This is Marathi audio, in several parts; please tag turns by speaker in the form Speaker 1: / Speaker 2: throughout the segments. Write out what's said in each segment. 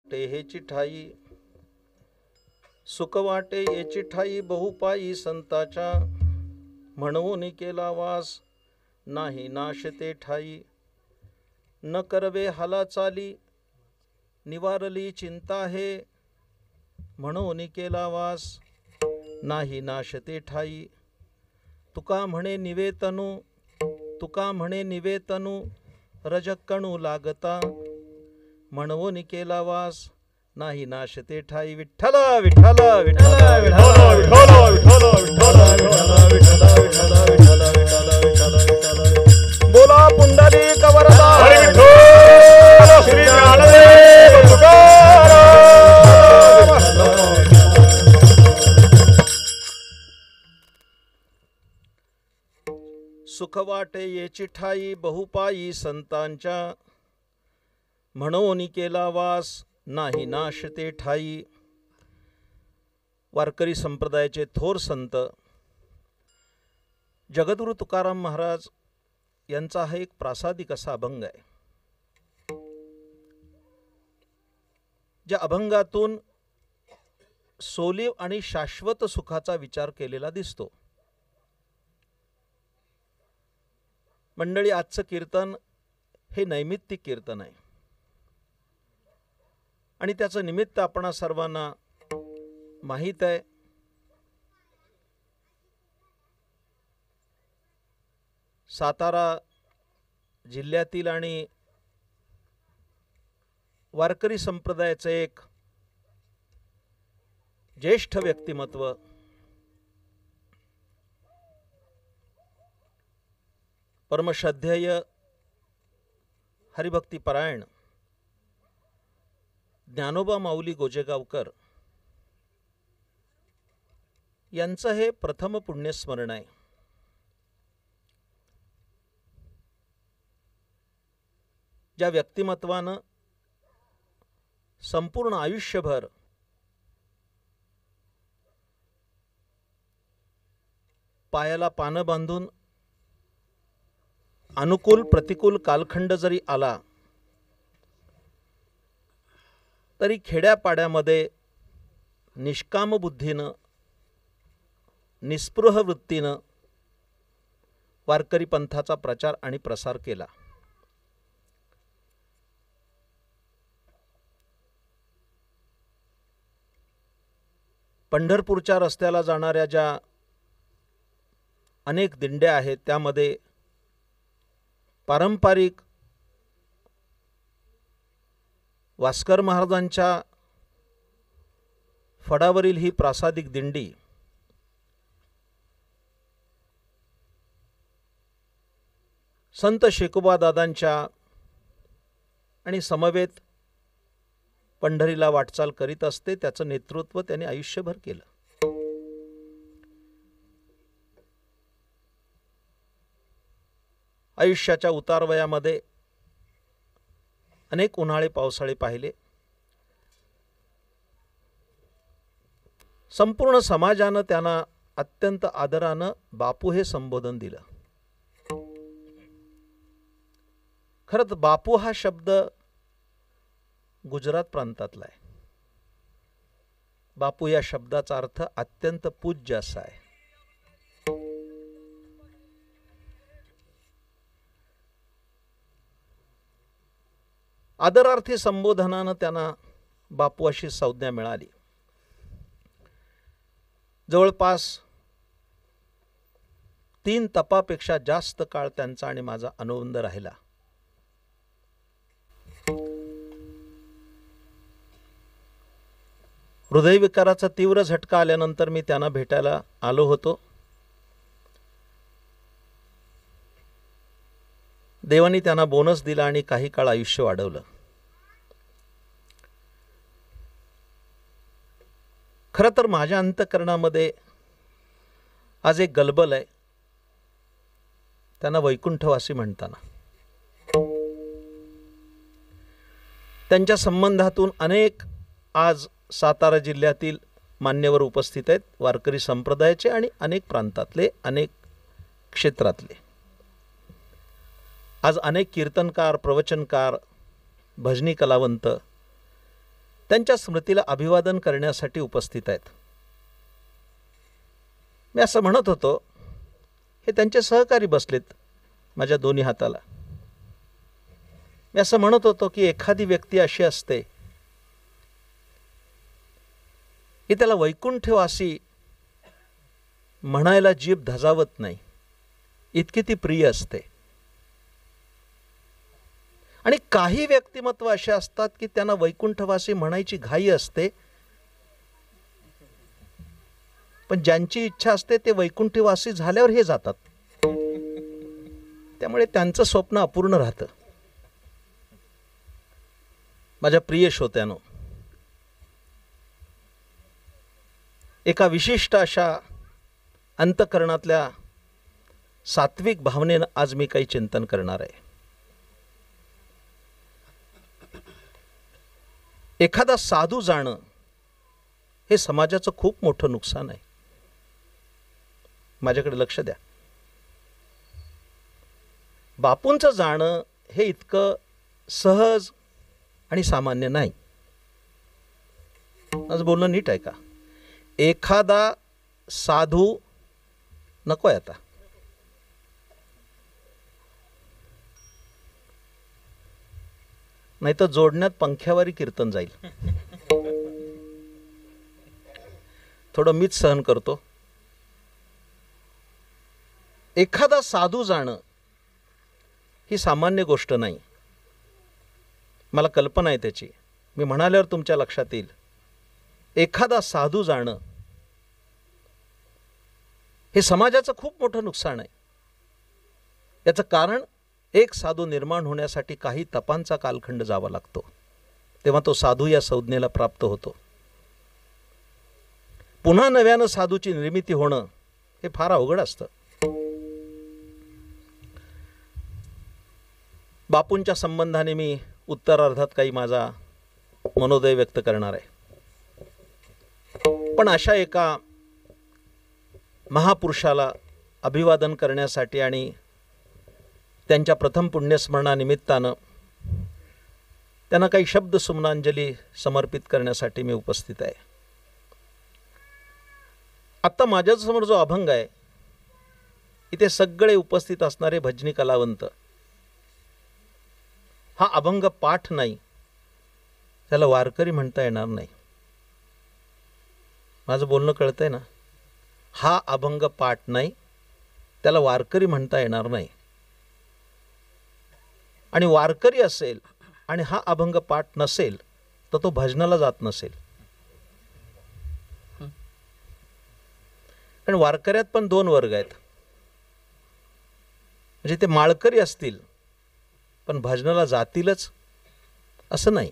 Speaker 1: टेहेची ठाई सुख वाटे येची ठाई बहुपायी संताच्या म्हणून केला वास नाही नाश ते ठाई न करवे हाला चाली निवारली चिंता हे म्हणून केला वास नाही नाश ते ठाई तुका म्हणे निवेतनु रजकणू लागता म्हणून केला वास नाही नाश ते ठाई विठ्ठल विठ्ठल विठ्ठल विठ्ठल बोला पुंडलिक वरदा हरी विठ्ठल श्री ज्ञानदेव तुकाराम सुख वाटे येची ठाई बहुपायी संतांच्या म्हणून केला वास नाही नाश ते ठाई। वारकरी संप्रदायाचे थोर संत जगद्गुरु तुकाराम महाराज यांचा हा एक प्रासादिक असा अभंग आहे। ज्या अभंगातून सोलीव आणि शाश्वत सुखाचा विचार केलेला दिसतो। मंडळी, आजचं कीर्तन हे नैमित्तिक कीर्तन आहे आणि त्याचं निमित्त आपणा सर्वांना माहीत आहे। सातारा जिल्ह्यातील आणि वारकरी संप्रदायाचे एक ज्येष्ठ व्यक्तिमत्व परमश्रद्धेय हरिभक्तिपरायण ज्ञानोबा माऊली गोजेगावकर यांचं हे प्रथम पुण्यस्मरण आहे। ज्या व्यक्तिमत्वानं संपूर्ण आयुष्यभर पायाला पानं बांधून अनुकूल प्रतिकूल कालखंड जरी आला तरी खेड्यापाड्यामध्ये निष्काम बुद्धीनं निस्पृह वृत्तीनं वारकरी पंथाचा प्रचार आणि प्रसार केला। पंढरपूरच्या रस्त्याला जाणाऱ्या ज्या अनेक दिंड्या आहेत त्यामध्ये पारंपरिक वास्कर महाराजांच्या फडावरील ही प्रासादिक दिंडी संत शेकोबा दादांच्या आणि समवेत पंढरीला वाटचाल करीत असते। त्याचं नेतृत्व त्यांनी आयुष्यभर केलं। आयुष्याच्या उतारवयामध्ये अनेक उन्हाळे पावसाळे पाहिले। संपूर्ण समाजानं त्यांना अत्यंत आदरानं बापू हे संबोधन दिलं। खरंच बापू हा शब्द गुजरात प्रांतातला आहे। बापू या शब्दाचा अर्थ अत्यंत पूज्य असा आहे। आदरार्थी संबोधनानं त्यांना बापू अशी संज्ञा मिळाली। जवळपास 3 तपापेक्षा जास्त काळ त्यांचा आणि माझा अनुबंध राहिला। हृदयविकाराचा तीव्र झटका आल्यानंतर मी त्यांना भेटायला आलो होतो। देवानी त्यांना बोनस दिला आणि काही काळ आयुष्य वाढवलं। खरं तर माझ्या अंतःकरणामध्ये आज एक गलबल आहे, त्यांना वैकुंठवासी म्हणताना। त्यांच्या संबंधातून अनेक आज सातारा जिल्ह्यातील मान्यवर उपस्थित आहेत, वारकरी संप्रदायाचे आणि अनेक प्रांतातले, अनेक क्षेत्रातले. आज अनेक कीर्तनकार, प्रवचनकार, भजनी कलावंत त्यांच्या स्मृतीला अभिवादन करण्यासाठी उपस्थित आहेत. मी असं म्हणत होतो, हे त्यांचे सहकारी बसलेत माझ्या दोन्ही हाताला. मी असं म्हणत होतो की एखादी व्यक्ती अशी असते की त्याला वैकुंठवासी म्हणायला जीभ धजावत नाही, इतकी ती प्रिय असते. आणि काही व्यक्तिमत्व असे असतात की त्यांना वैकुंठवासी म्हणायची घाई असते, पण ज्यांची इच्छा असते ते वैकुंठवासी झाल्यावर हे जातात. त्यामुळे त्यांचं स्वप्न अपूर्ण राहतं. माझ्या प्रिय श्रोत्यानो, एका विशिष्ट अशा अंतःकरणातल्या सात्विक भावनेनं आज मी काही चिंतन करणार आहे. एखादा साधू जाणं हे समाजाचं खूप मोठं नुकसान आहे. माझ्याकडे लक्ष द्या. बापूंचं जाणं हे इतकं सहज आणि सामान्य नाही. आज बोलणं नीट आहे का? एखादा साधू नकोय आता. नाही तर जोडण्यात पंख्यावारी कीर्तन जाईल. थोडं मीच सहन करतो. एखादा साधू जाणं ही सामान्य गोष्ट नाही. मला कल्पना आहे त्याची. मी म्हणाल्यावर तुमच्या लक्षात येईल. एखादा साधू जाणं हे समाजाचं खूप मोठं नुकसान आहे. याचं कारण, एक साधू निर्माण होण्यासाठी काही तपांचा कालखंड जावा लागतो, तेव्हा तो साधू या संज्ञेला प्राप्त होतो. पुन्हा नव्यानं साधूची निर्मिती होणं हे फार अवघड असतं. बापूंच्या संबंधाने मी उत्तरार्धात काही माझा मनोदय व्यक्त करणार आहे. पण अशा एका महापुरुषाला अभिवादन करण्यासाठी आणि त्यांच्या प्रथम पुण्यस्मरणानिमित्तानं त्यांना काही शब्द सुमनांजली समर्पित करण्यासाठी मी उपस्थित आहे. आत्ता माझ्यासमोर जो अभंग आहे, इथे सगळे उपस्थित असणारे भजनी कलावंत, हा अभंग पाठ नाही, त्याला वारकरी म्हणता येणार नाही. माझं बोलणं कळतंय ना? हा अभंग पाठ नाही, त्याला वारकरी म्हणता येणार नाही. आणि वारकरी असेल आणि हा अभंग पाठ नसेल तर तो भजनाला जात नसेल. कारण वारकऱ्यात पण दोन वर्ग आहेत. म्हणजे ते माळकरी असतील पण भजनाला जातीलच असं नाही.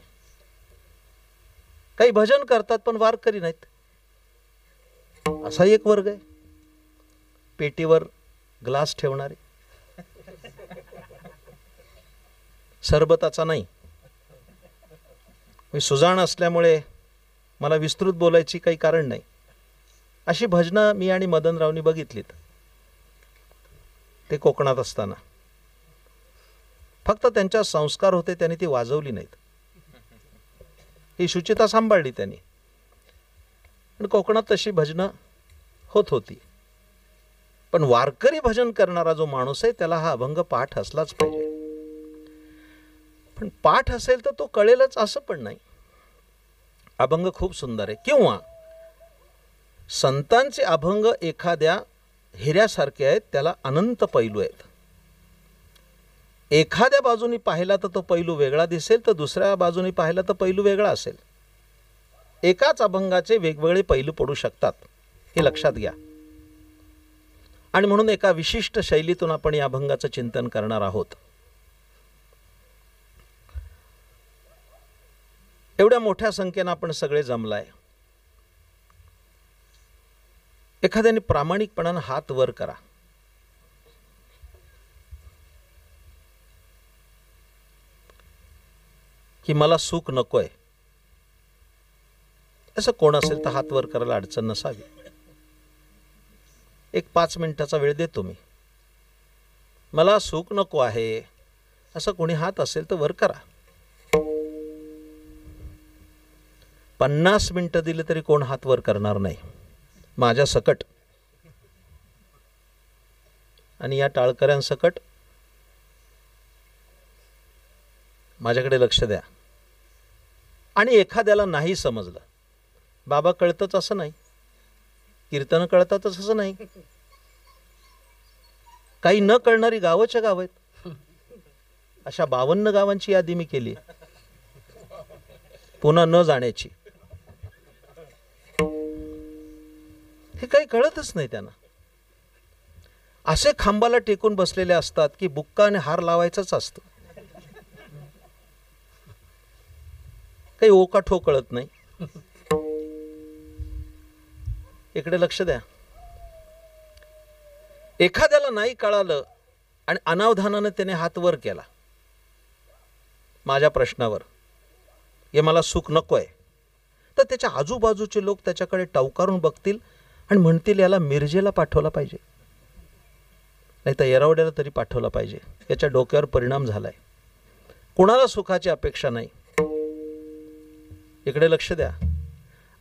Speaker 1: काही भजन करतात पण वारकरी नाहीत, असा एक वर्ग आहे. पेटीवर ग्लास ठेवणारे, सरबताचा नाही. मी सुजाण असल्यामुळे मला विस्तृत बोलायची काही कारण नाही. अशी भजनं मी आणि मदनरावनी बघितलीत. ते कोकणात असताना फक्त त्यांच्या संस्कार होते, त्यांनी ती वाजवली नाहीत. ही शुचिता सांभाळली त्यांनी. आणि कोकणात तशी भजनं होत होती. पण वारकरी भजन करणारा जो माणूस आहे त्याला हा अभंग पाठ असलाच पाहिजे. पण पाठ असेल तर तो कळेलच असं पण नाही. अभंग खूप सुंदर आहे. किंवा संतांचे अभंग एखाद्या हिऱ्यासारखे आहेत, त्याला अनंत पैलू आहेत. एखाद्या बाजूनी पाहिला तर तो पैलू वेगळा दिसेल, तर दुसऱ्या बाजूनी पाहिला तर पैलू वेगळा असेल. एकाच अभंगाचे वेगवेगळे पैलू पडू शकतात, हे लक्षात घ्या. आणि म्हणून एका विशिष्ट शैलीतून आपण या अभंगाचं चिंतन करणार आहोत. एवढ्या मोठ्या संख्येनं आपण सगळे जमलाय. एखाद्याने प्रामाणिकपणानं हात वर करा. की मला सुख नकोय. असं कोण असेल तर हात वर करायला अडचण नसावी. एक 5 मिनिटाचा वेळ देतो मी. मला सुख नको आहे असं कोणी हात असेल तर वर करा. 50 मिनिटं दिले तरी कोण हात वर करणार नाही माझ्या सकट आणि या टाळकऱ्यांसकट. माझ्याकडे लक्ष द्या. आणि एखाद्याला नाही समजलं, बाबा कळतच असं नाही, कीर्तन कळतातच असं नाही, काही न कळणारी गावच्या गाव आहेत. अशा 52 गावांची यादी मी केली, पुन्हा न जाण्याची. हे काही कळतच नाही त्यांना. असे खांबाला टेकून बसलेले असतात की बुक्का आणि हार लावायचाच असतो. काही ओकाठो कळत नाही. इकडे लक्ष द्या. एखाद्याला नाही कळालं आणि अनावधानाने त्याने हात वर केला माझ्या प्रश्नावर, हे मला सुख नकोय, तर त्याच्या आजूबाजूचे लोक त्याच्याकडे टवकारून बघतील आणि म्हणतील याला मिरजेला पाठवला पाहिजे, नाही तर येरवड्याला तरी पाठवला पाहिजे. याच्या डोक्यावर परिणाम झालाय. कुणाला सुखाची अपेक्षा नाही. इकडे लक्ष द्या.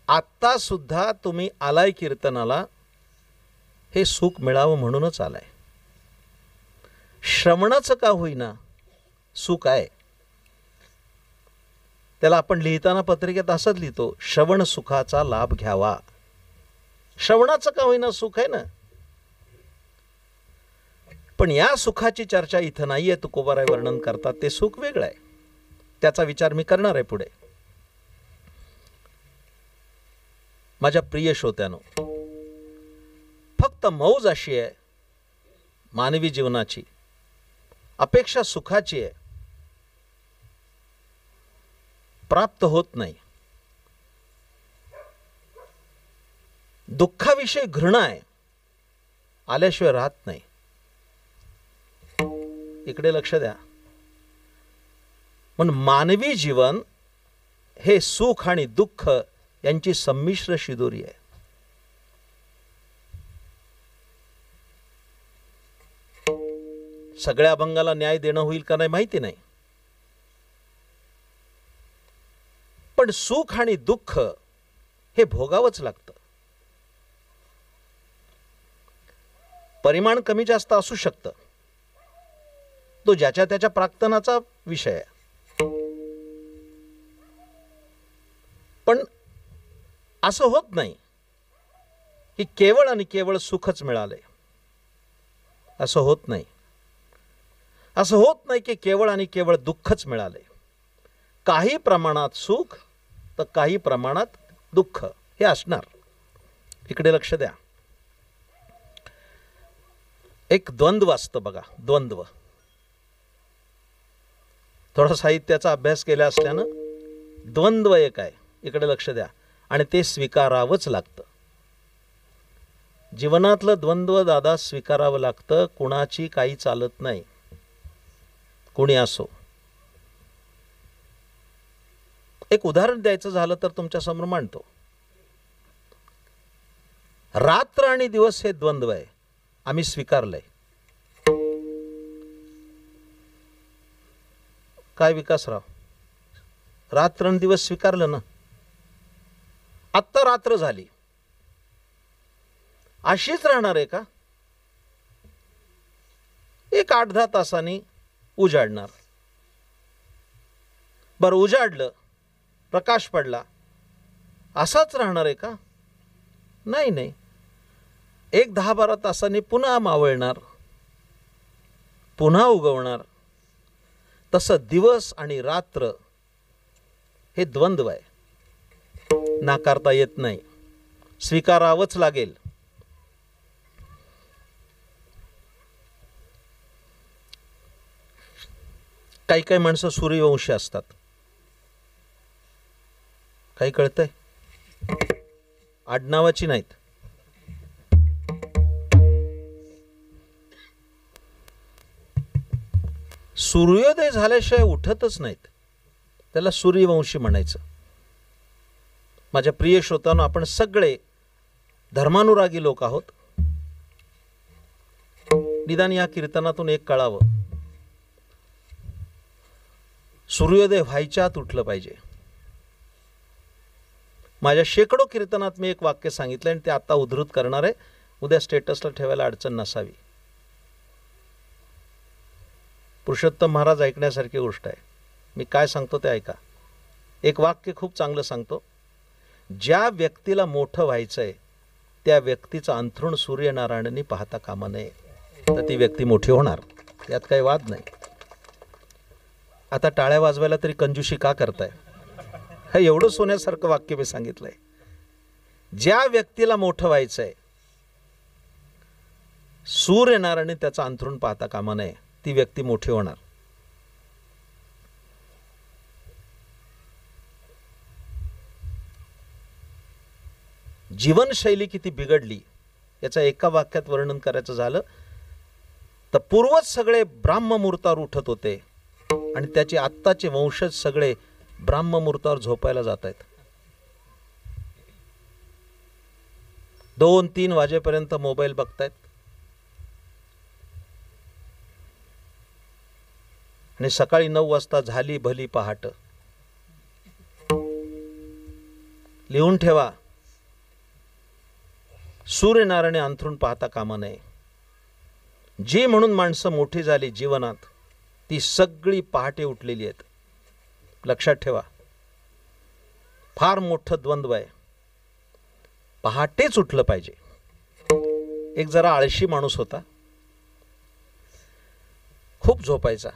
Speaker 1: आता सुद्धा तुम्ही आलाय कीर्तनाला हे सुख मिळावं म्हणूनच आलाय. श्रवणाचं का होईना सुख आहे. त्याला आपण लिहिताना पत्रिकेत असंच लिहितो, श्रवण सुखाचा लाभ घ्यावा. श्रवणाचं का होईना सुख आहे ना. पण या सुखाची चर्चा इथं नाहीये. तुकोबाराय वर्णन करतात ते सुख वेगळं आहे. त्याचा विचार मी करणार आहे पुढे. माझ्या प्रिय श्रोत्यानो, फक्त मौज अशी आहे मानवी जीवनाची, अपेक्षा सुखाची आहे, प्राप्त होत नाही. दुःखाविषयी घृणा आहे, आल्याशिवाय राहत नाही. इकडे लक्ष द्या. म्हणून मानवी जीवन हे सुख आणि दुःख यांची संमिश्र शिदोरी आहे. सगळ्या अभंगाला न्याय देणं होईल का नाही माहिती नाही, पण सुख आणि दुःख हे भोगावंच लागतं. परिमाण कमी जास्त असू शकतं, तो ज्याच्या त्याच्या प्राक्तनाचा विषय आहे. पण असं होत नाही की केवळ आणि केवळ सुखच मिळाले. असं होत नाही. असं होत नाही की केवळ आणि केवळ दुःखच मिळाले. काही प्रमाणात सुख तर काही प्रमाणात दुःख हे असणार. इकडे लक्ष द्या. एक द्वंद्व असतं बघा, द्वंद्व. थोडा साहित्याचा अभ्यास केला असल्यानं द्वंद्व एक आहे. इकडे लक्ष द्या. आणि ते स्वीकारावंच लागतं. जीवनातलं द्वंद्व दादा स्वीकारावं लागतं. कुणाची काही चालत नाही, कोणी असो. एक उदाहरण द्यायचं झालं तर तुमच्या समोर मांडतो. रात्र आणि दिवस हे द्वंद्व आहे, आम्ही स्वीकारलंय. काय विकासराव, रात्र आणि दिवस स्वीकारलं ना. आत्ता रात्र झाली, अशीच राहणार आहे का? एक 8-10 तासांनी उजाडणार. बरं, उजाडलं, प्रकाश पडला, असाच राहणार आहे का? नाही नाही, एक 10-12 तासांनी पुन्हा मावळणार, पुन्हा उगवणार. तसं दिवस आणि रात्र हे द्वंद्व आहे, नाकारता येत नाही, स्वीकारावंच लागेल. काही काही माणसं सूर्यवंशी असतात. काही कळतंय? आडनावाची नाहीत. सूर्योदय झाल्याशिवाय उठतच नाहीत, त्याला सूर्यवंशी म्हणायचं. माझ्या प्रिय श्रोत्यांनो, आपण सगळे धर्मानुरागी लोक आहोत. निदान या कीर्तनातून एक कळावं, सूर्योदय व्हायच्या आत उठलं पाहिजे. माझ्या शेकडो कीर्तनात मी एक वाक्य सांगितलं आणि ते आता उद्धृत करणार आहे. उद्या स्टेटसला ठेवायला अडचण नसावी. पुरुषोत्तम महाराज ऐकण्यासारखी गोष्ट आहे. मी काय सांगतो ते ऐका. एक वाक्य खूप चांगलं सांगतो. ज्या व्यक्तीला मोठं व्हायचंय त्या व्यक्तीचं अंथरुण सूर्यनारायणांनी पाहता कामा नये, तर ती व्यक्ती मोठी होणार, यात काही वाद नाही. आता टाळ्या वाजवायला तरी कंजूशी का करताय? हे एवढं सोन्यासारखं वाक्य मी सांगितलंय. ज्या व्यक्तीला मोठं व्हायचंय सूर्यनारायणांनी त्याचं अंथरुण पाहता कामा नये, ती व्यक्ती मोठी होणार. जीवनशैली किती बिघडली याचं एका वाक्यात वर्णन करायचं झालं तर पूर्वज सगळे ब्राह्ममुहूर्तावर उठत होते आणि त्याचे आत्ताचे वंशज सगळे ब्राह्ममुहूर्तावर झोपायला जात आहेत. 2-3 वाजेपर्यंत मोबाईल बघतायत आणि सकाळी 9 वाजता झाली भली पहाट. लिहून ठेवा, सूर्यनारायण अंथरुण पाहता कामा नये. जी म्हणून माणसं मोठी झाली जीवनात ती सगळी पहाटे उठलेली आहेत. लक्षात ठेवा, फार मोठं द्वंद्व आहे. पहाटेच उठलं पाहिजे. एक जरा आळशी माणूस होता, खूप झोपायचा.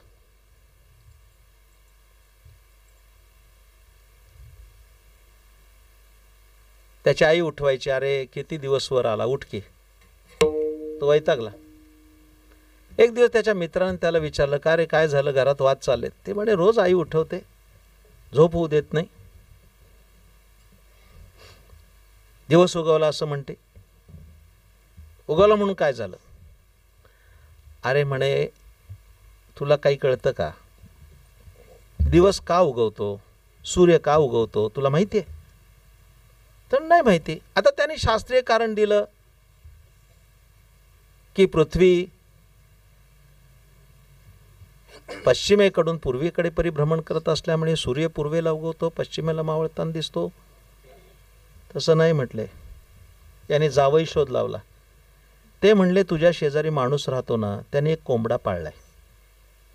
Speaker 1: त्याची आई उठवायची, अरे किती दिवस वर आला, उठ की. तो वैतागला. एक दिवस त्याच्या मित्राने त्याला विचारलं, का रे काय झालं, घरात वाद चाललेत? ते म्हणे, रोज आई उठवते, झोप होऊ देत नाही. दिवस उगवला असं म्हणते. उगवला म्हणून काय झालं? अरे म्हणे, तुला काही कळतं का? दिवस का उगवतो, सूर्य का उगवतो तुला माहिती आहे? तर नाही माहिती. आता त्याने शास्त्रीय कारण दिलं की पृथ्वी पश्चिमेकडून पूर्वेकडे परिभ्रमण करत असल्यामुळे सूर्य पूर्वेला उगवतो, पश्चिमेला मावळताना दिसतो. तसं नाही म्हटले. याने जावई शोध लावला. ते म्हणले, तुझ्या शेजारी माणूस राहतो ना, त्याने एक कोंबडा पाळलाय,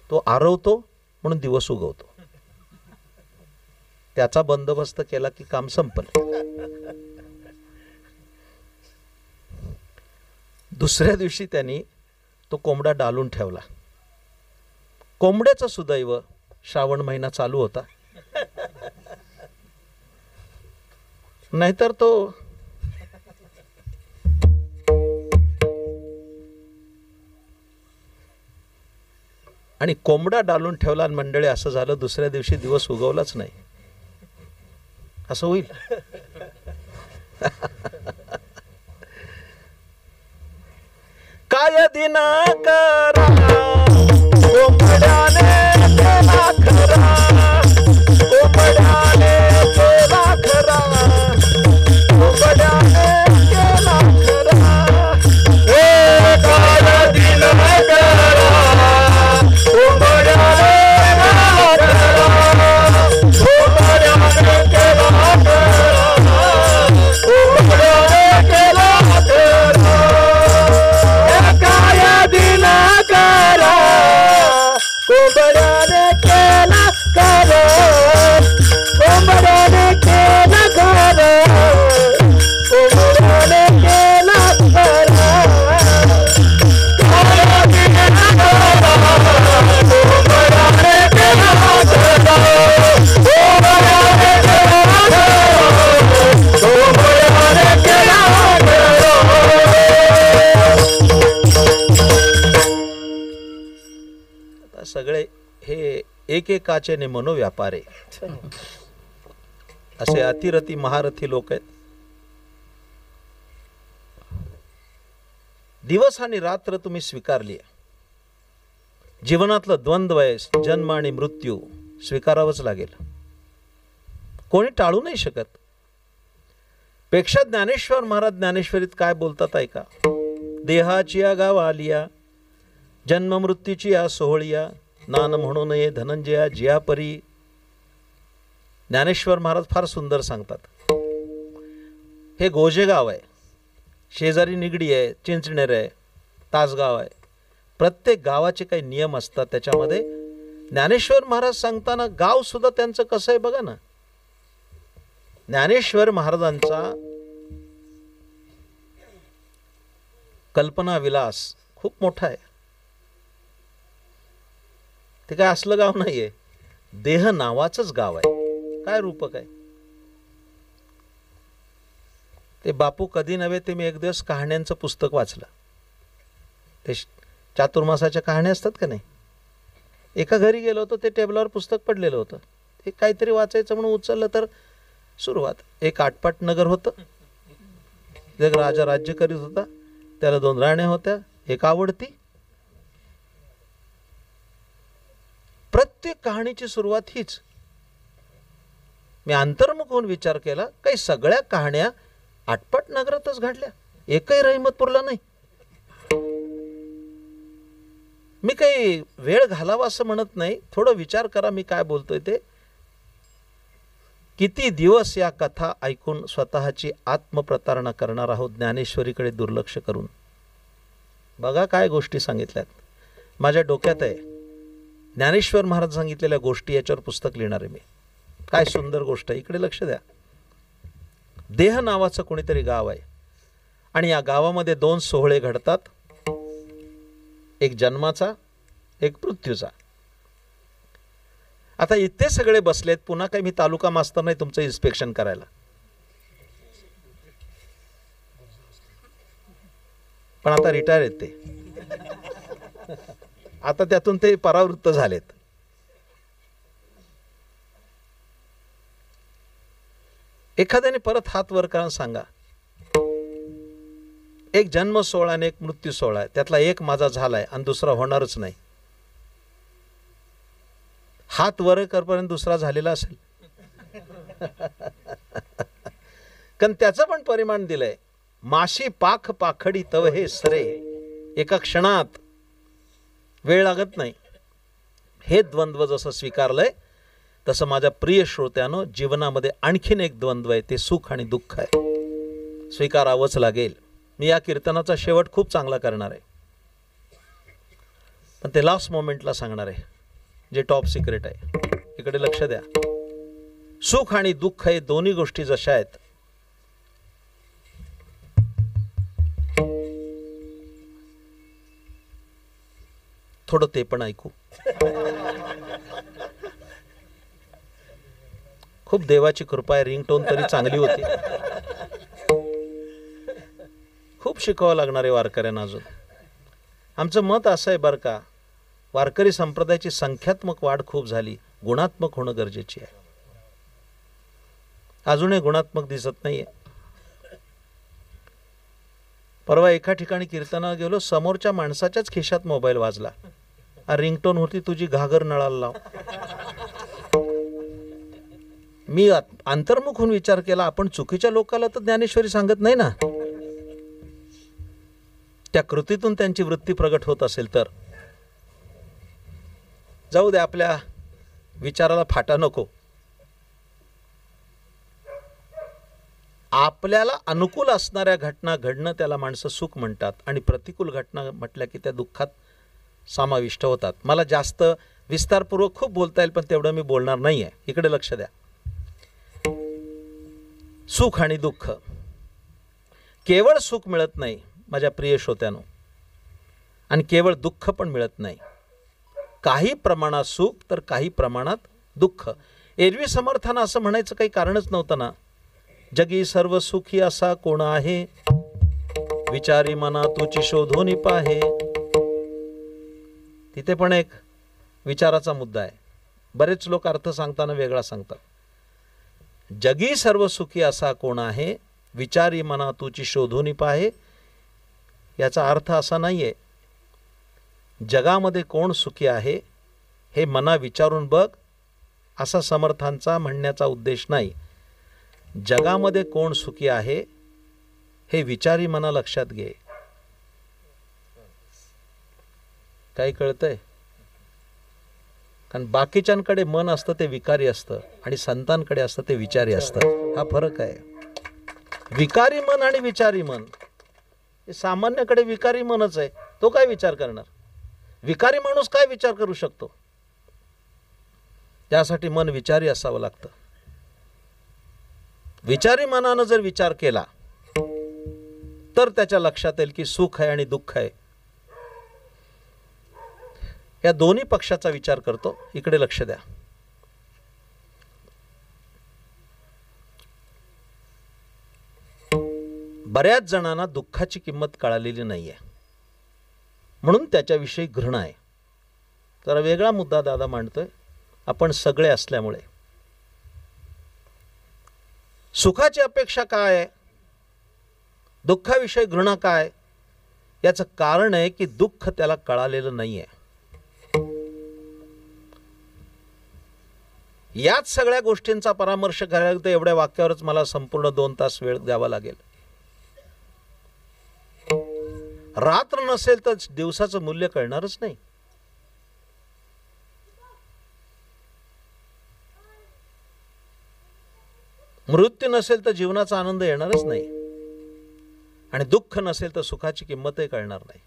Speaker 1: तो आरवतो म्हणून दिवस उगवतो. त्याचा बंदोबस्त केला की काम संपलं. दुसऱ्या दिवशी त्यांनी तो कोंबडा डालून ठेवला. कोंबड्याचं सुदैव श्रावण महिना चालू होता, नाहीतर तो आणि कोंबडा डालून ठेवला. मंडळी, असं झालं दुसऱ्या दिवशी दिवस उगवलाच नाही. असं होईल? काय दिनाकरा कोंबड्याने केला खरा, कोंबड्याने केला खरा, कोंबड्याने केला खरा. हे काय दिनाकरा कोंबड्याने केला खरा, कोंबड्याने केला खरा, कोंबड्याने केला खरा. कोंबड्याने केला खरा, कोंबड्याने केला खरा, कोंबड्याने केला खरा. सगळे हे एकेकाचे ने मनोव्यापारे असे अतिरथी महारथी लोक आहेत. दिवस आणि रात्र तुम्ही स्वीकारली आहे. जीवनातलं द्वंद्व आहे, जन्म आणि मृत्यू स्वीकारावंच लागेल. कोणी टाळू नाही शकत. पेक्षा ज्ञानेश्वर महाराज ज्ञानेश्वरीत काय बोलतात ऐका. देहाची या गावा आलिया, जन्म मृत्यूची या सोहळिया, नान म्हणू नये धनंजया जिया परी. ज्ञानेश्वर महाराज फार सुंदर सांगतात. हे गोजेगाव आहे, शेजारी निगडी आहे, चिंचणेर आहे, तासगाव आहे. प्रत्येक गावाचे काही नियम असतात. त्याच्यामध्ये ज्ञानेश्वर महाराज सांगताना गाव सुद्धा त्यांचं कसं आहे बघा ना. ज्ञानेश्वर महाराजांचा कल्पना विलास खूप मोठा आहे. ते काय असलं गाव नाहीये, देह नावाचंच गाव आहे. काय रूपक आहे ते. बापू कधी नव्हे ते मी एक दिवस कहाण्यांचं पुस्तक वाचलं. ते चातुर्मासाच्या कहाण्या असतात का नाही. एका घरी गेलो होतो, ते टेबलावर पुस्तक पडलेलं होतं. ते काहीतरी वाचायचं म्हणून उचललं तर सुरुवात. एक आटपाट नगर होतं, एक राजा राज्य करीत होता, त्याला 2 राण्या होत्या, एक आवडती. प्रत्येक कहाणीची सुरुवात हीच. मी अंतर्मुख होऊन विचार केला, काही सगळ्या कहाण्या आटपाट नगरातच घडल्या, एकही रहिमतपूरला नाही. मी काही वेळ घालावा असं म्हणत नाही, थोडं विचार करा मी काय बोलतोय ते. किती दिवस या कथा ऐकून स्वतःची आत्मप्रतारणा करणार आहोत ज्ञानेश्वरीकडे दुर्लक्ष करून. बघा काय गोष्टी सांगितल्यात. माझ्या डोक्यात आहे ज्ञानेश्वर महाराज सांगितलेल्या गोष्टी, याच्यावर पुस्तक लिहिणार आहे मी. काय सुंदर गोष्ट आहे. इकडे लक्ष द्या. देह नावाचं कोणीतरी गाव आहे आणि या गावामध्ये 2 सोहळे घडतात, एक जन्माचा, एक मृत्यूचा. आता इथे सगळे बसलेत. पुन्हा काही मी तालुका मास्तर नाही तुमचं इन्स्पेक्शन करायला, पण आता रिटायर आहेत ते. आता त्यातून ते परावृत्त झालेत. एखाद्याने परत हात वर करून सांगा, एक जन्म सोहळा आणि एक मृत्यू सोहळा आहे, त्यातला एक माझा झालाय आणि दुसरा होणारच नाही. हात वर करपर्यंत दुसरा झालेला असेल. कारण त्याचं पण परिमाण दिलंय. माशी पाख पाखडी तव हे सरे, एका क्षणात, वेळ लागत नाही. हे द्वंद्व जसं स्वीकारलंय तसं माझ्या प्रिय श्रोत्यानो, जीवनामध्ये आणखीन एक द्वंद्व आहे, ते सुख आणि दुःख आहे. स्वीकारावंच लागेल. मी या कीर्तनाचा शेवट खूप चांगला करणार आहे, पण ते लास्ट मोमेंटला सांगणार आहे, जे टॉप सिक्रेट आहे. इकडे लक्ष द्या. सुख आणि दुःख हे दोन्ही गोष्टी जशा आहेत, थोडं ते पण ऐकू. खूप देवाची कृपा आहे, रिंगटोन तरी चांगली होती. खूप शिकावं लागणार आहे वारकऱ्यांना अजून. आमचं मत असं आहे बरं का, वारकरी संप्रदायाची संख्यात्मक वाढ खूप झाली, गुणात्मक होणं गरजेची आहे. अजूनही गुणात्मक दिसत नाहीये. परवा एका ठिकाणी कीर्तनाला गेलो, समोरच्या माणसाच्याच खिशात मोबाईल वाजला. रिंगटोन होती, तुझी घागर नळाला लाव. मी अंतर्मुख होऊन विचार केला, आपण चुकीच्या लोकाला तर ज्ञानेश्वरी सांगत नाही ना. त्या कृतीतून त्यांची वृत्ती प्रगट होत असेल तर जाऊ दे, आपल्या विचाराला फाटा नको. आपल्याला अनुकूल असणाऱ्या घटना घडणं त्याला माणसं सुख म्हणतात, आणि प्रतिकूल घटना म्हटल्या की त्या दुःखात समाविष्ट होतात. मला जास्त विस्तारपूर्वक खूप बोलता येईल, पण तेवढं मी बोलणार नाहीये. इकडे लक्ष द्या. सुख आणि दुःख. केवळ सुख मिळत नाही माझ्या प्रिय श्रोत्यानो, आणि केवळ दुःख पण मिळत नाही. काही प्रमाणात सुख तर काही प्रमाणात दुःख. एरवी समर्थांना असं म्हणायचं काही कारणच नव्हतं ना. जगी सर्व सुखी असा कोण आहे, विचारी मना तुची शोधून पाहे. तिथे पण एक विचाराचा मुद्दा आहे. बरेच लोक अर्थ सांगताना वेगळा सांगतात. जगी सर्व सुखी असा कोण आहे, विचारी मना तुची शोधून पाहे. याचा अर्थ असा नाहीये जगामध्ये कोण सुखी आहे हे मना विचारून बघ, असा समर्थांचा म्हणण्याचा उद्देश नाही. जगामध्ये कोण सुखी आहे हे विचारी मना लक्षात घे. काही कळतंय? कारण बाकीच्यांकडे मन असतं ते विकारी असतं आणि संतांकडे असतं ते विचारी असतं. हा फरक आहे. विकारी मन आणि विचारी मन, हे सामान्यकडे विकारी मनच आहे. तो काय विचार करणार? विकारी माणूस काय विचार करू शकतो? त्यासाठी मन विचारी असावं लागतं. विचारी मनानं जर विचार केला तर त्याच्या लक्षात येईल की सुख आहे आणि दुःख आहे. या दोन्ही पक्षाचा विचार करतो. इकडे लक्ष द्या. बऱ्याच जणांना दुःखाची किंमत कळालेली नाहीये, म्हणून त्याच्याविषयी घृणा आहे. जरा वेगळा मुद्दा दादा मांडतोय. आपण सगळे असल्यामुळे सुखाची अपेक्षा काय आहे, दुःखाविषयी घृणा काय? याचं कारण आहे की दुःख त्याला कळालेलं नाहीये. याच सगळ्या गोष्टींचा परामर्श करायला तर एवढ्या वाक्यावरच मला संपूर्ण 2 तास वेळ द्यावा लागेल. रात्र नसेल तर दिवसाचं मूल्य कळणारच नाही. मृत्यू नसेल तर जीवनाचा आनंद येणारच नाही आणि दुःख नसेल तर सुखाची किंमतही कळणार नाही.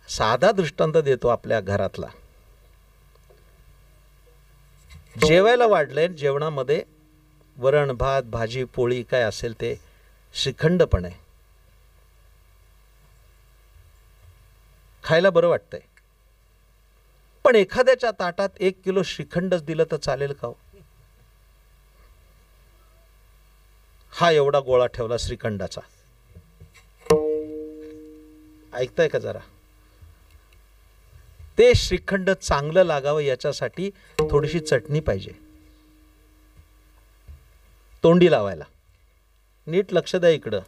Speaker 1: साधा दृष्टांत देतो आपल्या घरातला. जेवायला वाढलंय, जेवणामध्ये वरण भात भाजी पोळी काय असेल ते, श्रीखंड पण आहे. खायला बरं वाटतंय, पण एखाद्याच्या ताटात 1 किलो श्रीखंडच दिलं तर चालेल का? हा एवढा गोळा ठेवला श्रीखंडाचा. ऐकताय का जरा? ते श्रीखंड चांगलं लागावं याच्यासाठी थोडीशी चटणी पाहिजे तोंडी लावायला. नीट लक्ष द्या इकडं.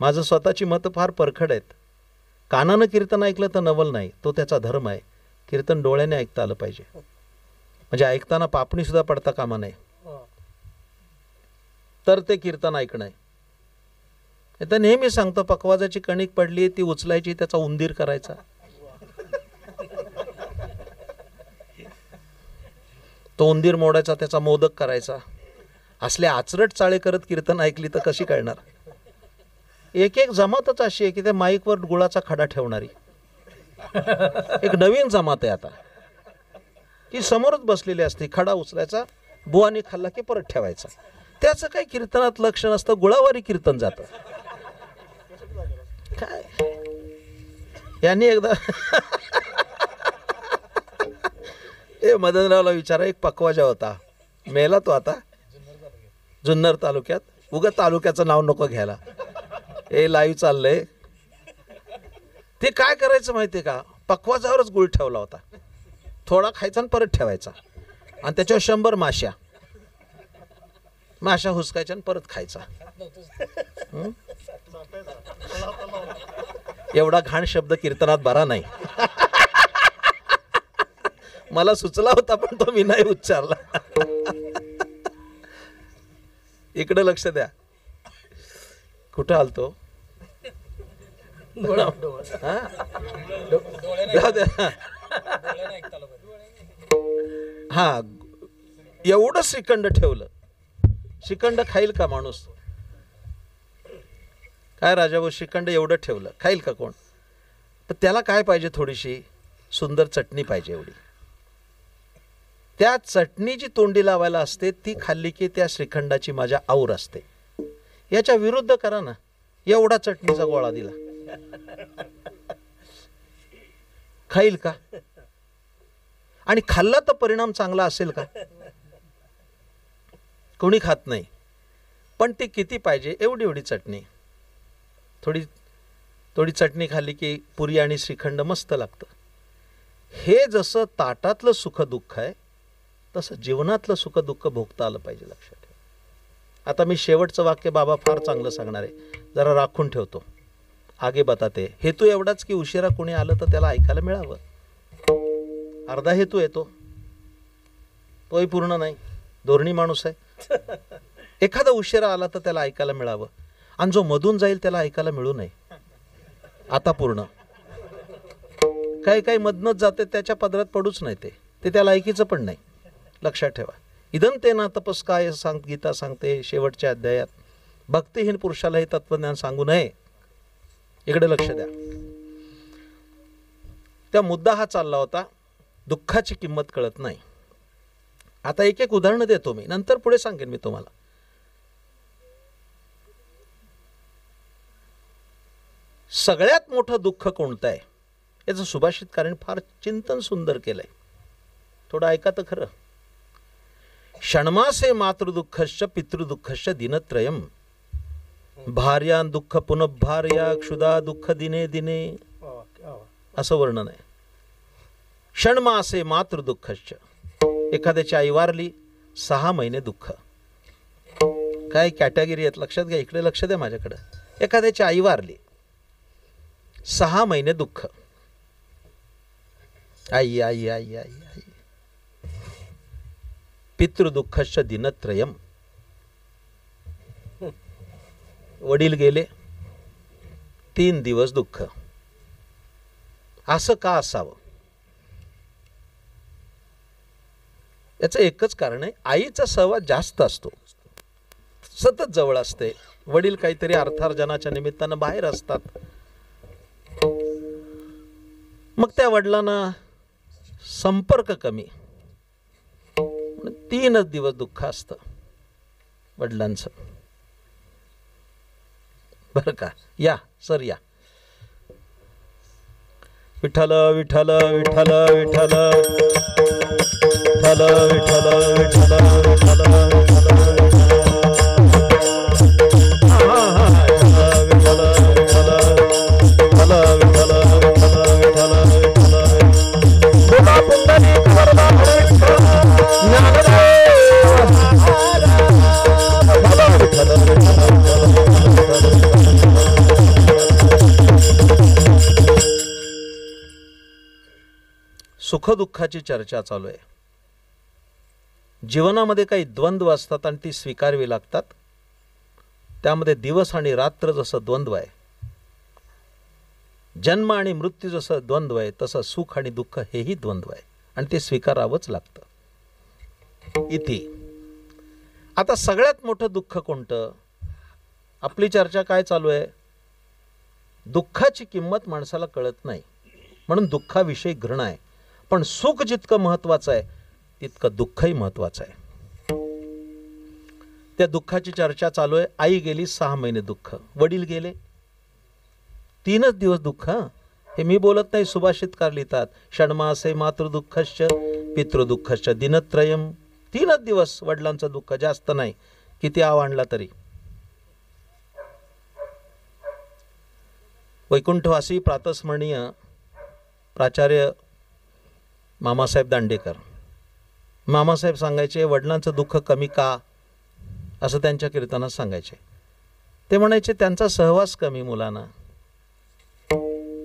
Speaker 1: माझं स्वतःची मतं फार परखड आहेत. कानानं कीर्तन ऐकलं तर नवल नाही, तो त्याचा धर्म आहे. कीर्तन डोळ्याने ऐकता आलं पाहिजे, म्हणजे ऐकताना पापणी सुद्धा पडता कामा नये, तर ते कीर्तन ऐकणं आहे. तर नेहमी सांगतो, पकवाजाची कणिक पडली ती उचलायची, त्याचा उंदीर करायचा. तो उंदीर मोडायचा, त्याचा मोदक करायचा. असले आचरट चाळे करत कीर्तन ऐकली तर कशी कळणार? एक एक जमातच अशी आहे की त्या माईकवर गुळाचा खडा ठेवणारी. एक नवीन जमात आहे आता, की समोरच बसलेली असते, खडा उचलायचा, बुवानी खाल्ला की परत ठेवायचा. त्याचं काही कीर्तनात लक्ष नसतं, गुळावारी कीर्तन जातं. काय यांनी एकदा ए मदनरावला विचारा, एक पकवाजा होता, मेला तो आता जुन्नर तालुक्यात. उगा तालुक्याचं नाव नको घ्यायला, हे लाईव्ह चाललंय. ते काय करायचं माहितीये का? पकवाजावरच गुळ ठेवला होता, थोडा खायचा आणि परत ठेवायचा, आणि त्याच्यावर 100 माशा हुसकायच्या आणि परत खायचा. एवढा घाण शब्द कीर्तनात बरा नाही. मला सुचला होता पण तो मी नाही उच्चारला. इकडे लक्ष द्या. कुठं आलतो? हा, एवढं श्रीखंड ठेवलं. श्रीखंड खाईल का माणूस? काय राजाभाऊ, श्रीखंड एवढं ठेवलं, खाईल का कोण? तर त्याला काय पाहिजे? थोडीशी सुंदर चटणी पाहिजे. एवढी त्या चटणीची तोंडी लावायला असते, ती खाल्ली की त्या श्रीखंडाची मजा और असते. याच्या विरुद्ध करा ना, एवढा चटणीचा गोळा दिला, खाईल का? आणि खाल्ला तर परिणाम चांगला असेल का? कोणी खात नाही. पण ती किती पाहिजे? एवढी एवढी चटणी. थोडी थोडी चटणी खाल्ली की पुरी आणि श्रीखंड मस्त लागतं. हे जसं ताटातलं सुख दुःख आहे, तसं जीवनातलं सुख दुःख भोगता आलं पाहिजे. लक्षात ठेवा. आता मी शेवटचं वाक्य बाबा फार चांगलं सांगणार आहे, जरा राखून ठेवतो. आगे बताते. हेतू एवढाच की उशिरा कोणी आलं तर त्याला ऐकायला मिळावं. अर्धा हेतू येतो, तोही पूर्ण नाही. धोरणी माणूस आहे. एखादा उशिरा आला तर त्याला ऐकायला मिळावं, आणि जो मधून जाईल त्याला ऐकायला मिळू नये. आता पूर्ण काही काही मधनच जाते, त्याच्या पदरात पडूच नाही, ते त्याला ऐकीचं पण नाही. लक्षात ठेवा. इदं तेना तपस काय गीता सांगते शेवटच्या अध्यायात. भक्तिहीन पुरुषाला हे तत्वज्ञान सांगू नये. इकडे लक्ष द्या. त्या मुद्दा हा चालला होता, दुःखाची किंमत कळत नाही. आता एक एक उदाहरण देतो मी, नंतर पुढे सांगेन मी तुम्हाला. सगळ्यात मोठं दुःख कोणतं आहे याचं सुभाषितकारांनी फार चिंतन सुंदर केलंय. थोडं ऐका तर खरं. षण्मासे मातृदुःखश्च पितृदुःखश्च दिनत्रयम् भार्यां दुःख पुनर्भार्या क्षुधा दुःख दिने दिने, असं वर्णन आहे. षण्मासे मातृदुःखश्च, एखाद्याची आई वारली 6 महिने दुःख. काय कॅटेगरी आहेत लक्षात घ्या. इकडे लक्ष द्या माझ्याकडे. एखाद्याची आई वारली 6 महिने दुःख. आई आई आई आई आई. पितृदुःखश्च दिनत्रयम्, वडील गेले 3 दिवस दुःख. असं का असावं? याचं एकच कारण आहे, आईचा सहवास जास्त असतो, सतत जवळ असते. वडील काहीतरी अर्थार्जनाच्या निमित्तानं बाहेर असतात. मग त्या वडिलांना संपर्क कमी, 3 दिवस दुःख असतं वडिलांचं. बरं का? या सर या. विठ्ठल विठ्ठल विठ्ठल विठ्ठल विठ्ठल विठ्ठल विठ्ठल सुखदुःखाची चर्चा चालू आहे. जीवनामध्ये काही द्वंद्व असतात आणि ती स्वीकारवी लागतात. त्यामध्ये दिवस आणि रात्र जसं द्वंद्व आहे, जन्म आणि मृत्यू जसं द्वंद्व आहे, तसं सुख आणि दुःख हेही द्वंद्व आहे आणि ते स्वीकारावंच लागतं. इथे आता सगळ्यात मोठं दुःख कोणतं? आपली चर्चा काय चालू आहे? दुःखाची किंमत माणसाला कळत नाही म्हणून दुःखाविषयी घृणा आहे. पण सुख जितकं महत्वाचं आहे तितकं दुःखही महत्वाचं आहे. त्या दुःखाची चर्चा चालू आहे. आई गेली 6 महिने दुःख, वडील गेले 3 दिवस दुःख. हे मी बोलत नाही, सुभाषितकार लिहितात. षण्मासे मातृदुःखश्च पितृदुःखश्च दिनत्रयम्. 3 दिवस वडिलांचं दुःख, जास्त नाही. किती आव आणला तरी. वैकुंठवासी प्रातस्मरणीय प्राचार्य मामासाहेब दांडेकर, मामासाहेब सांगायचे वडिलांचं दुःख कमी का, असं त्यांच्या कीर्तनात सांगायचे. ते म्हणायचे त्यांचा सहवास कमी मुलांना.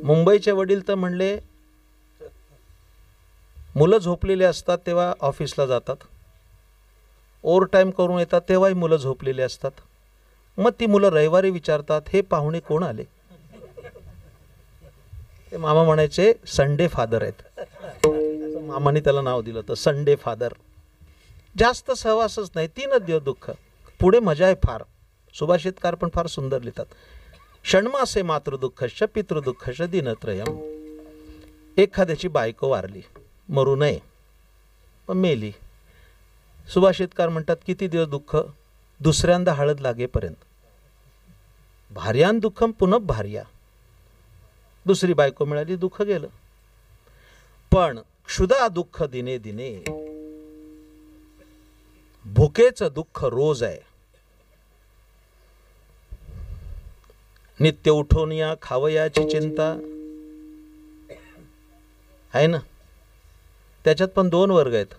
Speaker 1: मुंबईचे वडील तर म्हणले मुलं झोपलेली असतात तेव्हा ऑफिसला जातात, ओव्हर टाईम करून येतात तेव्हाही मुलं झोपलेली असतात. मग ती मुलं रविवारी विचारतात हे पाहुणे कोण आले. ते मामा म्हणायचे संडे फादर आहेत. मामाने त्याला नाव दिलं तर संडे फादर. जास्त सहवासच नाही, 3 दिवस दुःख. पुढे मजा आहे फार. सुभाषितकार पण फार सुंदर लिहितात. षण्मासे मातृदुःखश्च पितृदुःखश्च दिनत्रयम्. एखाद्याची बायको वारली, मरू नये पण मेली. सुभाषितकार म्हणतात किती दिवस दुःख? दुसऱ्यांदा हळद लागेपर्यंत. भार्यां दुःखम पुनः भार्या, दुसरी बायको मिळाली, दुःख गेलं. पण क्षुधा दुःख दिने दिने, भुकेचं दुःख रोज आहे. नित्य उठून या खावयाची चिंता आहे ना. त्याच्यात पण 2 वर्ग आहेत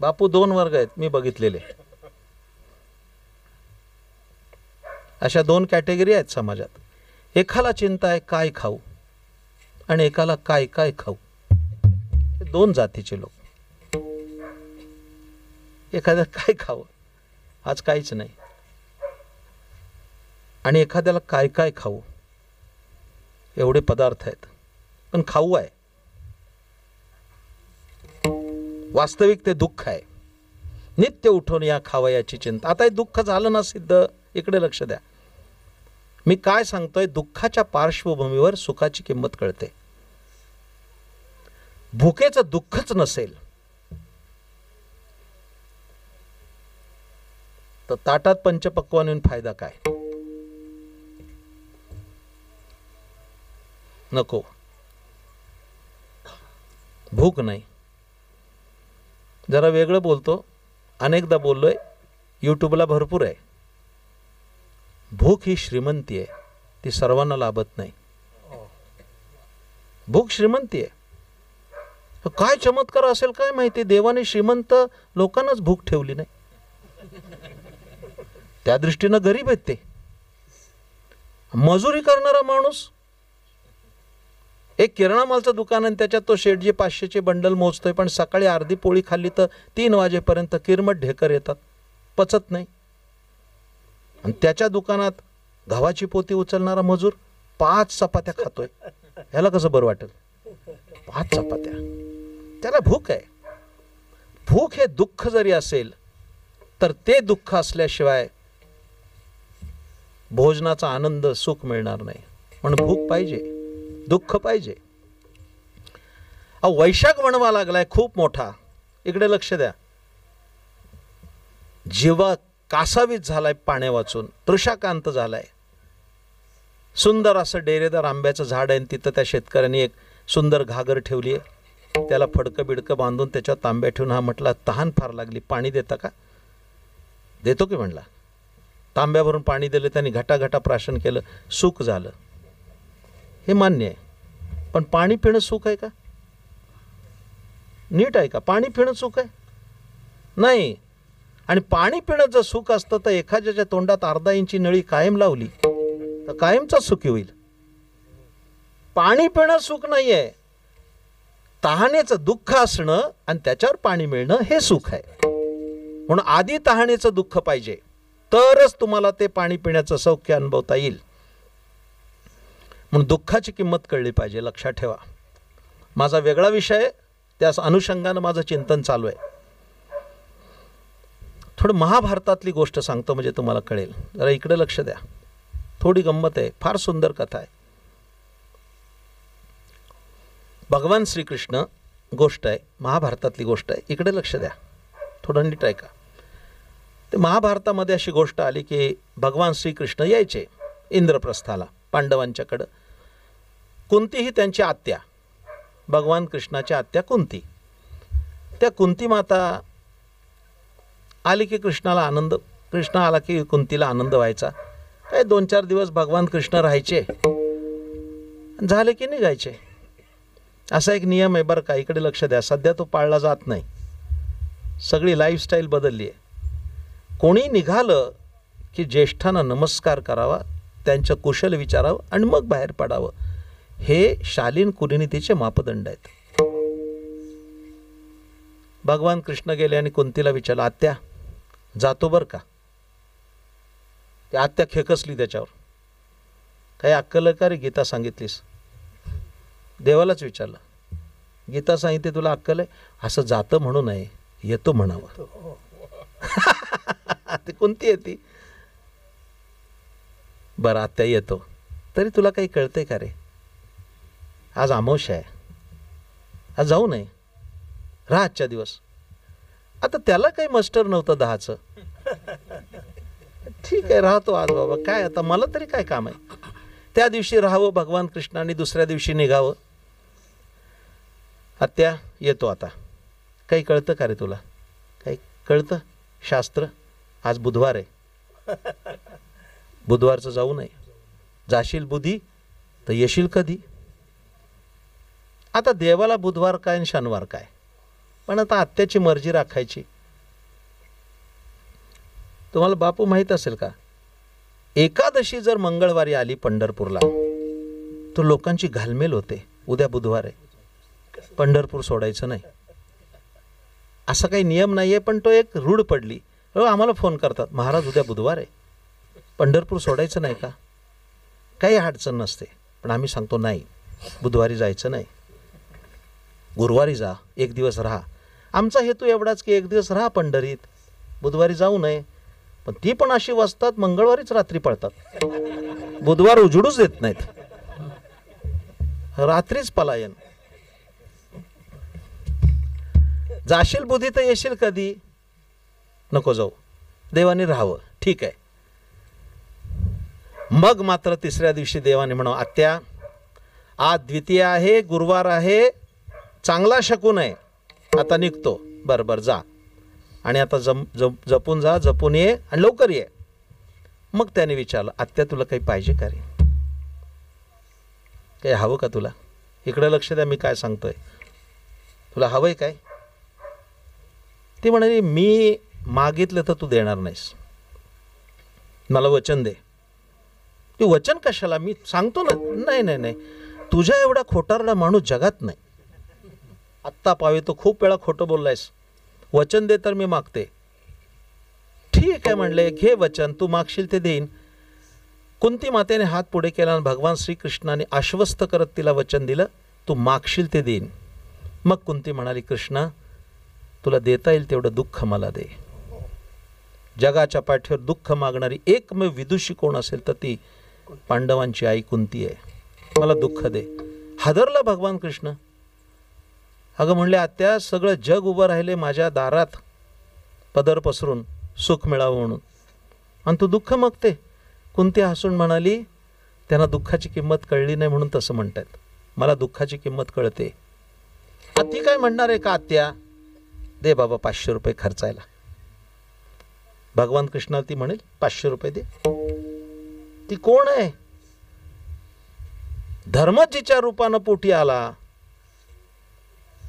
Speaker 1: बापू, 2 वर्ग आहेत मी बघितलेले. अशा 2 कॅटेगरी आहेत समाजात. एकाला चिंता आहे काय खाऊ आणि एकाला काय काय खाऊ. 2 जातीचे लोक. एखाद्या काय खावं, आज काहीच नाही. आणि एखाद्याला काय काय खाऊ, एवढे पदार्थ आहेत, पण खाऊ आहे. वास्तविक ते दुःख आहे. नित्य उठून या खावयाची चिंता. आता हे दुःख झालं ना सिद्ध, इकडे लक्ष द्या. मी काय सांगतोय, दुःखाच्या पार्श्वभूमीवर सुखाची किंमत कळते. भुकेचं दुःखच नसेल तर ताटात पंचपक्वान्न येऊन फायदा काय? नको. भूक नाही. जरा वेगळं बोलतो, अनेकदा बोललोय, यूट्यूबला भरपूर आहे. भूक ही श्रीमंती आहे, ती सर्वांना लाभत नाही. भूक श्रीमंती आहे. काय चमत्कार असेल काय माहिती, देवाने श्रीमंत लोकांनाच भूक ठेवली नाही. त्या दृष्टीनं गरीब आहेत ते. मजुरी करणारा माणूस, एक किराणा मालचं दुकान आणि त्याच्यात तो शेठजी 500चे बंडल मोजतोय, पण सकाळी अर्धी पोळी खाल्ली तर 3 वाजेपर्यंत किरमट ढेकर येतात, पचत नाही. आणि त्याच्या दुकानात गव्हाची पोती उचलणारा मजूर 5 चपात्या खातोय. ह्याला कसं बरं वाटेल? 5 चपात्या. त्याला भूक आहे. भूक हे दुःख जरी असेल तर ते दुःख असल्याशिवाय भोजनाचा आनंद, सुख मिळणार नाही. म्हणून भूक पाहिजे, दुःख पाहिजे. वैशाख वणवा लागलाय खूप मोठा. इकडे लक्ष द्या. जीवा कासावीस झालाय पाण्या वाचून, तृषाकांत झालाय. सुंदर असं डेरेदार आंब्याचं झाड आहे, तिथं त्या शेतकऱ्यांनी एक सुंदर घागर ठेवली आहे. त्याला फडकं बिडकं बांधून त्याच्यावर तांब्या ठेवून हा म्हटला, तहान फार लागली, पाणी देता का? देतो की म्हणला. तांब्यावरून पाणी दिलं, त्यांनी घटाघटा प्राशन केलं, सुख झालं. हे मान्य आहे. पण पाणी पिणं सुख आहे का? नीट आहे का? पाणी पिणं सुख आहे? नाही. आणि पाणी पिणं जर सुख असतं तर एखाद्याच्या तोंडात अर्धा इंची नळी कायम लावली तर कायमचा सुखी होईल. पाणी पिणं सुख नाही आहे. तहानेचं दुःख असणं आणि त्याच्यावर पाणी मिळणं हे सुख आहे. म्हणून आधी तहानेचं दुःख पाहिजे, तरच तुम्हाला ते पाणी पिण्याचं सौख्य अनुभवता येईल. म्हणून दुःखाची किंमत कळली पाहिजे. लक्षात ठेवा. माझा वेगळा विषय, त्या अनुषंगानं माझं चिंतन चालू आहे. थोडं महाभारतातली गोष्ट सांगतो म्हणजे तुम्हाला कळेल. जरा इकडे लक्ष द्या. थोडी गंमत आहे, फार सुंदर कथा आहे. भगवान श्रीकृष्ण गोष्ट आहे, महाभारतातली गोष्ट आहे. इकडे लक्ष द्या, थोडं नीट ऐका. ते महाभारतामध्ये अशी गोष्ट आली की भगवान श्रीकृष्ण यायचे इंद्रप्रस्थाला पांडवांच्याकडं. कुंती ही त्यांची आत्या, भगवान कृष्णाची आत्या कुंती. त्या कुंती माता आली की कृष्णाला आनंद, कृष्ण आला की कुंतीला आनंद व्हायचा. काय 2-4 दिवस भगवान कृष्ण राहायचे, झाले की निघायचे. असा एक नियम आहे बरं का. इकडे लक्ष द्या. सध्या तो पाळला जात नाही. सगळी लाईफस्टाईल बदलली आहे. कोणी निघालं की ज्येष्ठांना नमस्कार करावा, त्यांचं कुशल विचारावं आणि मग बाहेर पडावं. हे शालीन कुलीनीतीचे मापदंड आहेत. भगवान कृष्ण गेले आणि कुंतीला विचारलं, आत्या जातो बरं का? ती आत्या खेकसली त्याच्यावर. काही अक्कल का रे? गीता सांगितलीस. देवालाच विचारलं, गीता सांगितली तुला अक्कल आहे? असं जातं म्हणू नये, येतो म्हणावं. ते कोणती येते? बरं आत्या येतो. तरी तुला काही कळतंय का रे? आज अमावस्या आहे, आज जाऊ नये, राहा आजच्या दिवस. आता त्याला काही मास्टर नव्हतं 10चं. ठीक आहे राहतो आज बाबा, काय आता मला तरी काय काम आहे. त्या दिवशी राहावं भगवान कृष्णाने, दुसऱ्या दिवशी निघावं. आत्या येतो आता. काही कळतं का रे तुला? काही कळतं? शास्त्र. आज बुधवार आहे, बुधवारचं जाऊ नये. जाशील बुधी तर येशील कधी. आता देवाला बुधवार काय आणि शनिवार काय, पण आता आत्याची मर्जी राखायची. तुम्हाला बापू माहित असेल का, एकादशी जर मंगळवारी आली पंढरपूरला तर लोकांची घालमेल होते. उद्या बुधवार आहे, पंढरपूर सोडायचं नाही. असा काही नियम नाही आहे, पण तो एक रूढ पडली. आम्हाला फोन करतात, महाराज उद्या बुधवार आहे, पंढरपूर सोडायचं नाही का? काही अडचण नसते, पण आम्ही सांगतो नाही, बुधवारी जायचं नाही, गुरुवारी जा, एक दिवस राहा. आमचा हेतू एवढाच की एक दिवस राहा पंढरीत, बुधवारी जाऊ नये. पण ती पण अशी वसतात, मंगळवारीच रात्री पळतात, बुधवार उजडूच देत नाहीत, रात्रीच पलायन. जाशील बुधी तर येशील कधी, नको जाऊ, देवाने राहावं, ठीक आहे. मग मात्र तिसऱ्या दिवशी देवाने म्हणावं, आत्या आज द्वितीय आहे, गुरुवार आहे, चांगला शकून आहे, आता निघतो. बरं जा, आणि आता जपून जा, जपून ये आणि लवकर ये. मग त्याने विचारलं, आत्या तुला काही पाहिजे का रे? काही हवं का तुला? इकडे लक्ष द्या, मी काय सांगतोय, तुला हवंय काय? ती म्हणाली, मी मागितलं तर तू देणार नाहीस, मला वचन दे. ते वचन कशाला? मी सांगतो ना. नाही नाही नाही, तुझ्या एवढा खोटारडा माणूस जगात नाही. आत्ता पावे तो खूप वेळा खोटं बोललायस, वचन दे तर मी मागते. ठीक आहे म्हणले, घे वचन, तू मागशील ते देईन. कुंती मातेने हात पुढे केला आणि भगवान श्रीकृष्णाने आश्वस्त करत तिला वचन दिलं, तू मागशील ते देईन. मग कुंती म्हणाली, कृष्णा तुला देता येईल तेवढं दुःख मला दे. जगाच्या पाठीवर दुःख मागणारी एकमेव विदुषी कोण असेल तर ती पांडवांची आई कुंती आहे. मला दुःख दे. हादरला भगवान कृष्ण. अगं म्हणले, आत्या सगळं जग उभं राहिले माझ्या दारात पदर पसरून सुख मिळावं म्हणून, आणि तू दुःख मागते. कुंती हसून म्हणाली, त्यांना दुःखाची किंमत कळली नाही म्हणून तसं म्हणतात, मला दुःखाची किंमत कळते. ती काय म्हणणार आहे का आत्या? दे बाबा 500 रुपये खर्चायला. भगवान कृष्णाला ती म्हणेल 500 रुपये दे. ती कोण आहे? धर्मजीच्या रूपानं पोटी आला.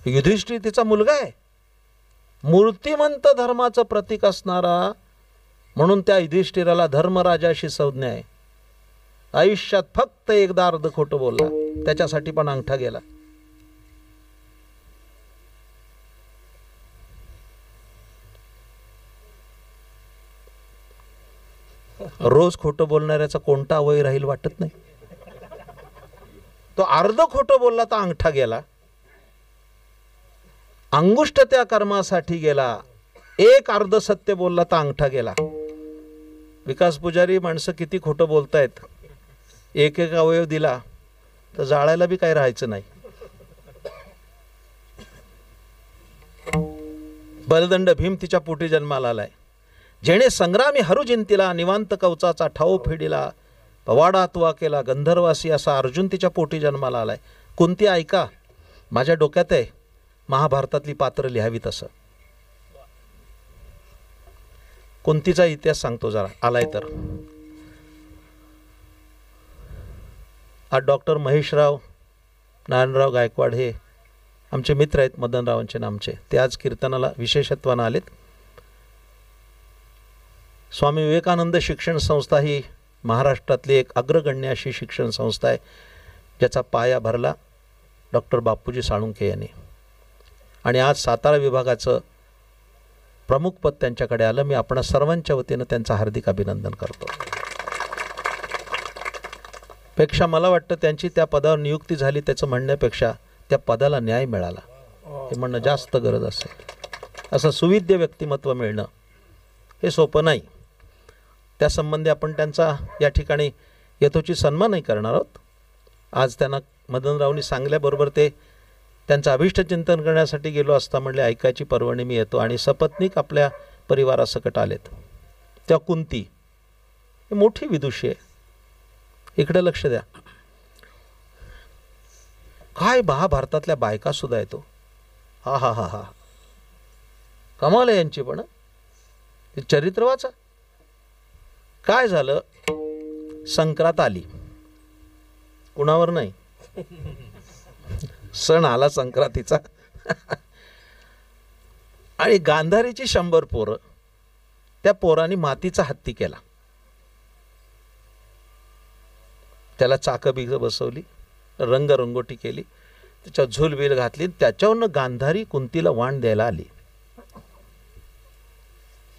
Speaker 1: युधिष्ठिर तिचा मुलगा आहे, मूर्तिमंत धर्माचं प्रतीक असणारा, म्हणून त्या युधिष्ठिराला धर्मराजाशी संज्ञा आहे. आयुष्यात फक्त एकदा अर्ध खोटं बोलला, त्याच्यासाठी पण अंगठा गेला. रोज खोटं बोलणाऱ्याचा कोणता अवयव राहील वाटत नाही. तो अर्ध खोटं बोलला तर अंगठा गेला, अंगुष्ठ त्या कर्मासाठी गेला. एक अर्ध सत्य बोलला तर अंगठा गेला. विकास पुजारी, माणसं किती खोटं बोलतायत, एक एक अवयव दिला तर जाळायला बी काही राहायचं नाही. बलदंड भीम तिच्या पोटी जन्माला आलाय. जेणे संग्रामी हरुजिंतीला निवांत कवचाचा ठाव फेडिला, पवाडा तुवा केला गंधर्वासी, असा अर्जुन तिच्या पोटी जन्माला आलाय. कुंती ऐका, माझ्या डोक्यात आहे महाभारतातली पात्र लिहावी तसं. कुंतीचा इतिहास सांगतो जरा, आलाय तर. आज डॉक्टर महेशराव नारायणराव गायकवाड हे आमचे मित्र आहेत, मदनरावांचे नामचे. ते आज कीर्तनाला विशेषत्वानं आलेत. स्वामी विवेकानंद शिक्षण संस्था ही महाराष्ट्रातली एक अग्रगण्य अशी शिक्षण संस्था आहे, ज्याचा पाया भरला डॉक्टर बापूजी साळुंखे यांनी. आणि आज सातारा विभागाचं प्रमुखपद त्यांच्याकडे आलं. मी आपणा सर्वांच्या वतीनं त्यांचं हार्दिक अभिनंदन करतो. पेक्षा मला वाटतं त्यांची त्या पदावर नियुक्ती झाली त्याचं म्हणण्यापेक्षा त्या पदाला न्याय मिळाला हे म्हणणं जास्त गरज असेल. असं सुविद्य व्यक्तिमत्व मिळणं हे सोपं नाही. त्यासंबंधी आपण त्यांचा या ठिकाणी यथोचित सन्मानही करणार आहोत. आज त्यांना मदनरावनी सांगल्याबरोबर ते त्यांचं अभिष्ट चिंतन करण्यासाठी गेलो असता म्हणले, ऐकायची पर्वणी मी येतो. आणि सपत्नीक आपल्या परिवारासकट आलेत. त्या कुंती ही मोठी विदुषी आहे. इकडे लक्ष द्या. काय महाभारतातल्या बायका सुद्धा येतो. हा हा हा हा कमाल आहे यांची. पण चरित्र वाचा. काय झालं, संक्रांत आली, कुणावर नाही, सण आला संक्रांतीचा. आणि गांधारीची 100 पोरं, त्या पोरांनी मातीचा हत्ती केला, त्याला चाकं बिग बसवली, रंगरंगोटी केली, त्याच्यावर झुलबिल घातली. त्याच्यावरनं गांधारी कुंतीला वाण द्यायला आली.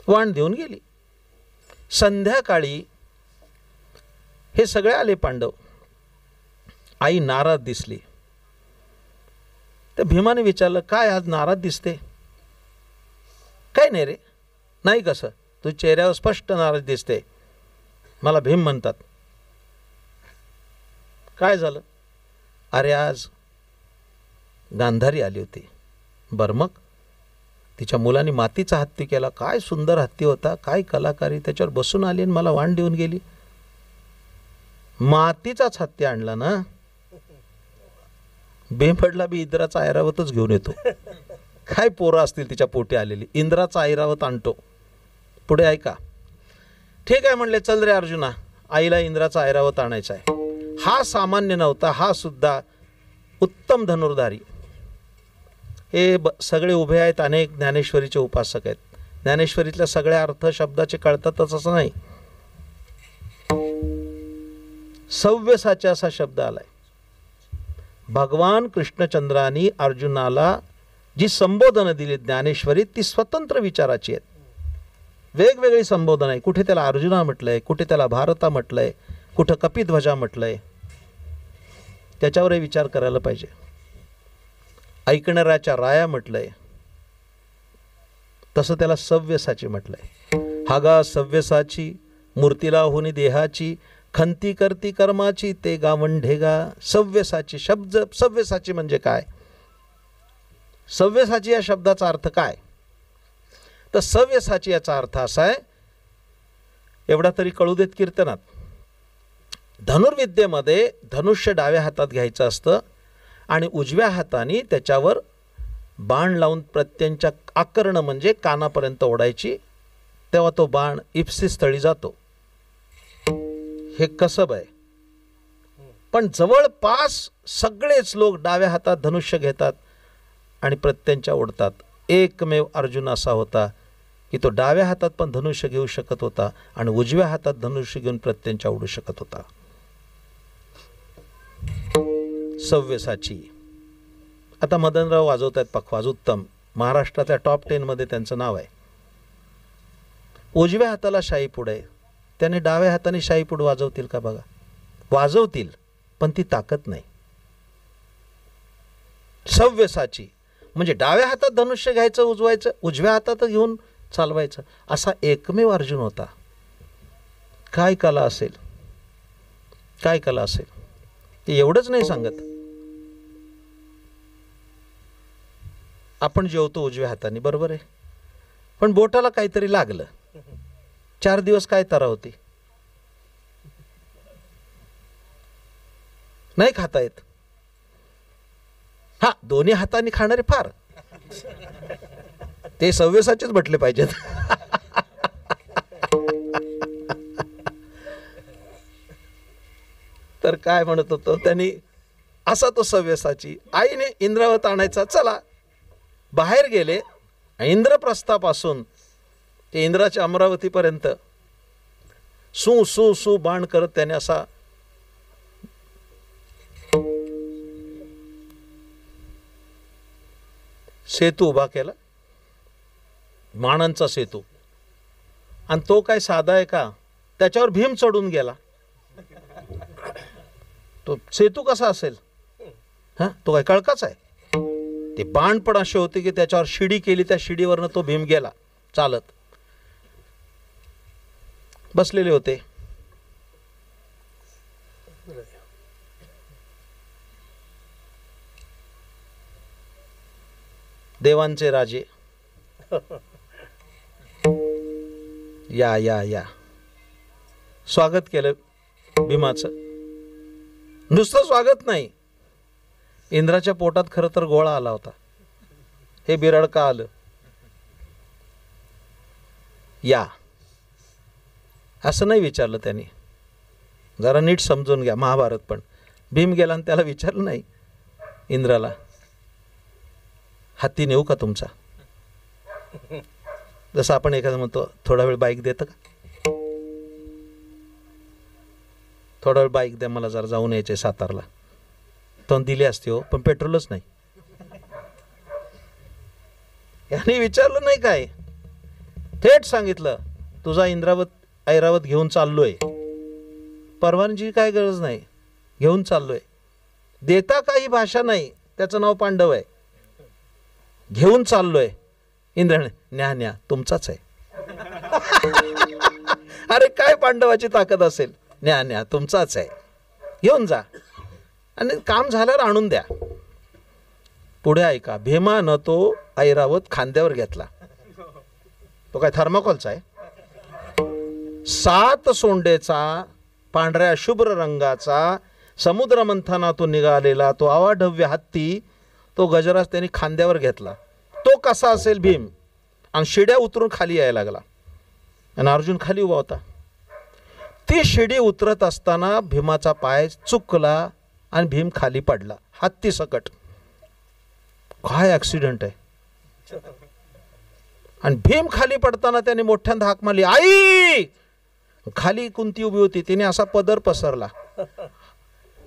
Speaker 1: वाण देऊन गेली. संध्याकाळी हे सगळे आले पांडव. आई नाराज दिसली. तर भीमाने विचारलं, काय आज नाराज दिसते? काय नाही रे. नाही कसं, तू चेहऱ्यावर स्पष्ट नाराज दिसते. मला भीम म्हणतात. काय झालं? अरे आज गांधारी आली होती. बरं मग? तिच्या मुलांनी मातीचा हत्ती केला. काय सुंदर हत्ती होता, काय कलाकारी. त्याच्यावर बसून आली आणि मला वाण देऊन गेली. मातीचाच हत्ती आणला ना? बेंबडला बी इंद्राचा ऐरावतच घेऊन येतो. काय पोरं असतील तिच्या पोटी आलेली. इंद्राचा ऐरावत आणतो. पुढे ऐका. ठीक आहे म्हणले, चल रे अर्जुना, आईला इंद्राचा ऐरावत आणायचा आहे. हा सामान्य नव्हता, हा सुद्धा उत्तम धनुर्धारी. हे सगळे उभे आहेत, अनेक ज्ञानेश्वरीचे उपासक आहेत. ज्ञानेश्वरीतल्या सगळ्या अर्थ शब्दाचे कळतातच असं नाही. सव्यसाची असा शब्द आलाय. भगवान कृष्णचंद्रांनी अर्जुनाला जी संबोधनं दिली ज्ञानेश्वरीत, ती स्वतंत्र विचाराची आहेत. वेगवेगळी संबोधन आहे. कुठे त्याला अर्जुना म्हटलंय, कुठे त्याला भारता म्हटलंय, कुठं कपिध्वजा म्हटलंय. त्याच्यावरही विचार करायला पाहिजे. ऐकणाऱ्याच्या राया म्हटलंय, तसं त्याला सव्यसाची म्हटलंय. हागा सव्यसाची मूर्तीला होनी देहाची, खंती करती कर्माची ते गावंढेगा. सव्यसाची शब्द, सव्यसाची म्हणजे काय? सव्यसाची या शब्दाचा अर्थ काय? तर सव्यसाची याचा अर्थ असा आहे, एवढा तरी कळू देत कीर्तनात. धनुर्विद्येमध्ये धनुष्य डाव्या हातात घ्यायचं असतं आणि उजव्या हाताने त्याच्यावर बाण लावून प्रत्यंच्या आकर्ण म्हणजे कानापर्यंत ओढायची, तेव्हा तो बाण इप्सिस्थळी जातो. हे कसब आहे. पण जवळपास सगळेच लोक डाव्या हातात धनुष्य घेतात आणि प्रत्यंच्या ओढतात. एकमेव अर्जुन असा होता की तो डाव्या हातात पण धनुष्य घेऊ शकत होता आणि उजव्या हातात धनुष्य घेऊन प्रत्यंच्या ओढू शकत होता. सव्यसाची. आता मदनराव वाजवत आहेत पखवाज, उत्तम. महाराष्ट्रातल्या टॉप 10 मध्ये त्यांचं नाव आहे. उजव्या हाताला शाईपूड आहे, त्याने डाव्या हाताने शाईपूड वाजवतील का बघा? वाजवतील, पण ती ताकद नाही. सव्यसाची म्हणजे डाव्या हातात धनुष्य घ्यायचं, उजवायचं, उजव्या हातात घेऊन चालवायचं, असा एकमेव अर्जुन होता. काय कला असेल, काय कला असेल. ते एवढंच नाही सांगत. आपण जेवतो उजव्या हाताने, बरोबर आहे, पण बोटाला काहीतरी लागलं, 4 दिवस काय तरा होती, नाही खाता येत. हा, दोन्ही हाताने खाणारे फार, ते सव्यसाचेच म्हटले पाहिजेत. तर काय म्हणत होतो त्यांनी, असा तो सव्यसाची. आईने इंद्रावत आणायचा, चला बाहेर गेले. इंद्रप्रस्थापासून ते इंद्राच्या अमरावतीपर्यंत सू सू सू बाण करत त्याने असा सेतू उभा केला, बाणांचा सेतू. आणि तो काय साधा आहे का? त्याच्यावर भीम चढून गेला. तो सेतू कसा असेल? हा, तो काय कळकाच आहे? ते बाण पण असे होते की त्याच्यावर शिडी केली, त्या शिडीवरनं तो भीम गेला चालत. बसलेले होते. देवांचे राजे, या या या, स्वागत केलं भीमाचं. नुसतं स्वागत नाही, इंद्राच्या पोटात खरं तर गोळा आला होता. हे बिरड का आलं? या असं नाही विचारलं त्यांनी. जरा नीट समजून घ्या महाभारत. पण भीम गेला आणि त्याला विचारलं नाही इंद्राला, हत्ती नेऊ का तुमचा? जसं आपण एखादं म्हणतो, थोडा वेळ बाईक देतं का? थोडा वेळ बाईक द्या, मला जरा जाऊन यायचंय सातारला. तो दिली असते हो, पण पेट्रोलच नाही. याने विचारलं नाही काय, थेट सांगितलं, तुझा ऐरावत घेऊन चाललोय, परवानगी काय गरज नाही, घेऊन चाललोय. देता काही भाषा नाही, त्याचं नाव पांडव आहे. घेऊन चाललोय. इंद्राने, न्या न्या, तुमचाच आहे. अरे काय पांडवाची ताकद असेल, न्या न्या, तुमचाच आहे, घेऊन जा, आणि काम झाल्यावर आणून द्या. पुढे ऐका, भीमानं तो ऐरावत खांद्यावर घेतला. तो काय थर्माकोलचा आहे? 7 सोंडेचा, पांढऱ्या शुभ्र रंगाचा, समुद्र मंथनातून निघालेला तो अवाढव्य हत्ती, तो गजराज त्यांनी खांद्यावर घेतला. तो कसा असेल भीम? आणि शिड्या उतरून खाली यायला लागला, आणि अर्जुन खाली उभा होता. ती शिडी उतरत असताना भीमाचा पाय चुकला आणि भीम खाली पडला, हत्ती सकट. काय ॲक्सिडेंट आहे! आणि भीम खाली पडताना त्याने मोठ्यांदा हाक मारली, आई! खाली कुंती उभी होती, तिने असा पदर पसरला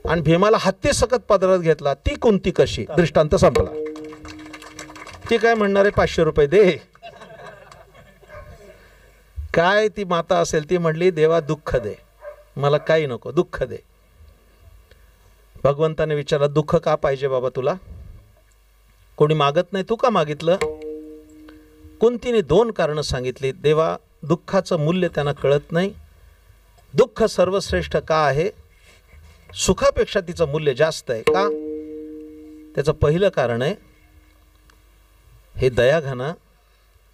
Speaker 1: आणि भीमाला हत्ती सकट पदरात घेतला. ती कुंती कशी? दृष्टांत संपला. ती काय म्हणणारे, 500 रुपये दे. काय ती माता असेल, ती म्हणली, देवा दुःख दे, मला काही नको, दुःख दे. भगवंताने विचारलं, दुःख का पाहिजे बाबा तुला? कोणी मागत नाही, तू का मागितलं? कुंतीने 2 कारणं सांगितली. देवा, दुःखाचं मूल्य त्यांना कळत नाही. दुःख सर्वश्रेष्ठ का आहे? सुखापेक्षा तिचं मूल्य जास्त आहे का? त्याचं पहिलं कारण आहे, हे दयाघना,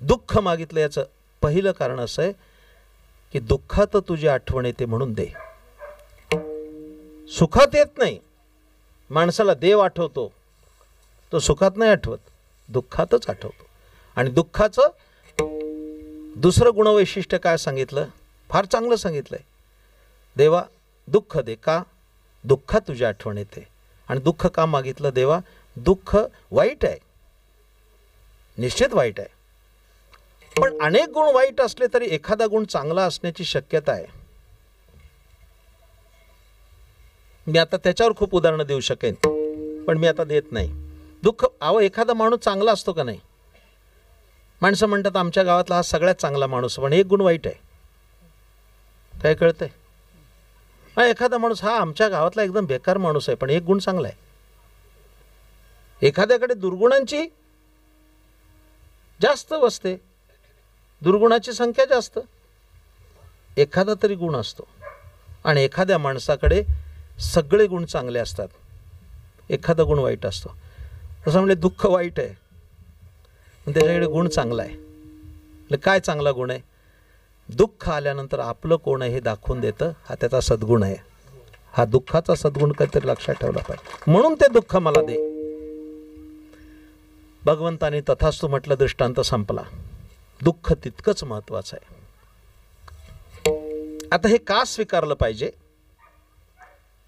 Speaker 1: दुःख मागितलं याचं पहिलं कारण असं आहे की दुःखात तुझी आठवण येते म्हणून दे. सुखात येत नाही. माणसाला देव आठवतो, तो सुखात नाही आठवत, दुःखातच आठवतो. आणि दुःखाचं दुसरं गुणवैशिष्ट्य काय सांगितलं? फार चांगलं सांगितलंय. देवा, दुःख दे का? दुःखात तुझी आठवण येते. आणि दुःख का मागितलं? देवा, दुःख वाईट आहे, निश्चित वाईट आहे, पण अनेक गुण वाईट असले तरी एखादा गुण चांगला असण्याची शक्यता आहे. मी आता त्याच्यावर खूप उदाहरणं देऊ शकेन, पण मी आता देत नाही. दुःख, एखादा माणूस चांगला असतो का नाही? माणसं म्हणतात आमच्या गावातला हा सगळ्यात चांगला माणूस, पण एक गुण वाईट आहे. काय कळतंय? एखादा माणूस, हा आमच्या गावातला एकदम बेकार माणूस आहे, पण एक गुण चांगला आहे. एखाद्याकडे दुर्गुणांची जास्त वसते, दुर्गुणाची संख्या जास्त, एखादा तरी गुण असतो. आणि एखाद्या माणसाकडे सगळे गुण चांगले असतात, एखादा गुण वाईट असतो. तसं म्हणजे दुःख वाईट आहे, पण त्याच्याकडे गुण चांगला आहे. काय चांगला गुण आहे? दुःख आल्यानंतर आपलं कोण आहे हे दाखवून देतं, हा त्याचा सद्गुण आहे. हा दुःखाचा सद्गुण काहीतरी लक्षात ठेवला पाहिजे, म्हणून ते दुःख मला दे. भगवंताने तथास्तु म्हटलं, दृष्टांत संपला. दुःख तितकंच महत्वाचं आहे. आता हे का स्वीकारलं पाहिजे?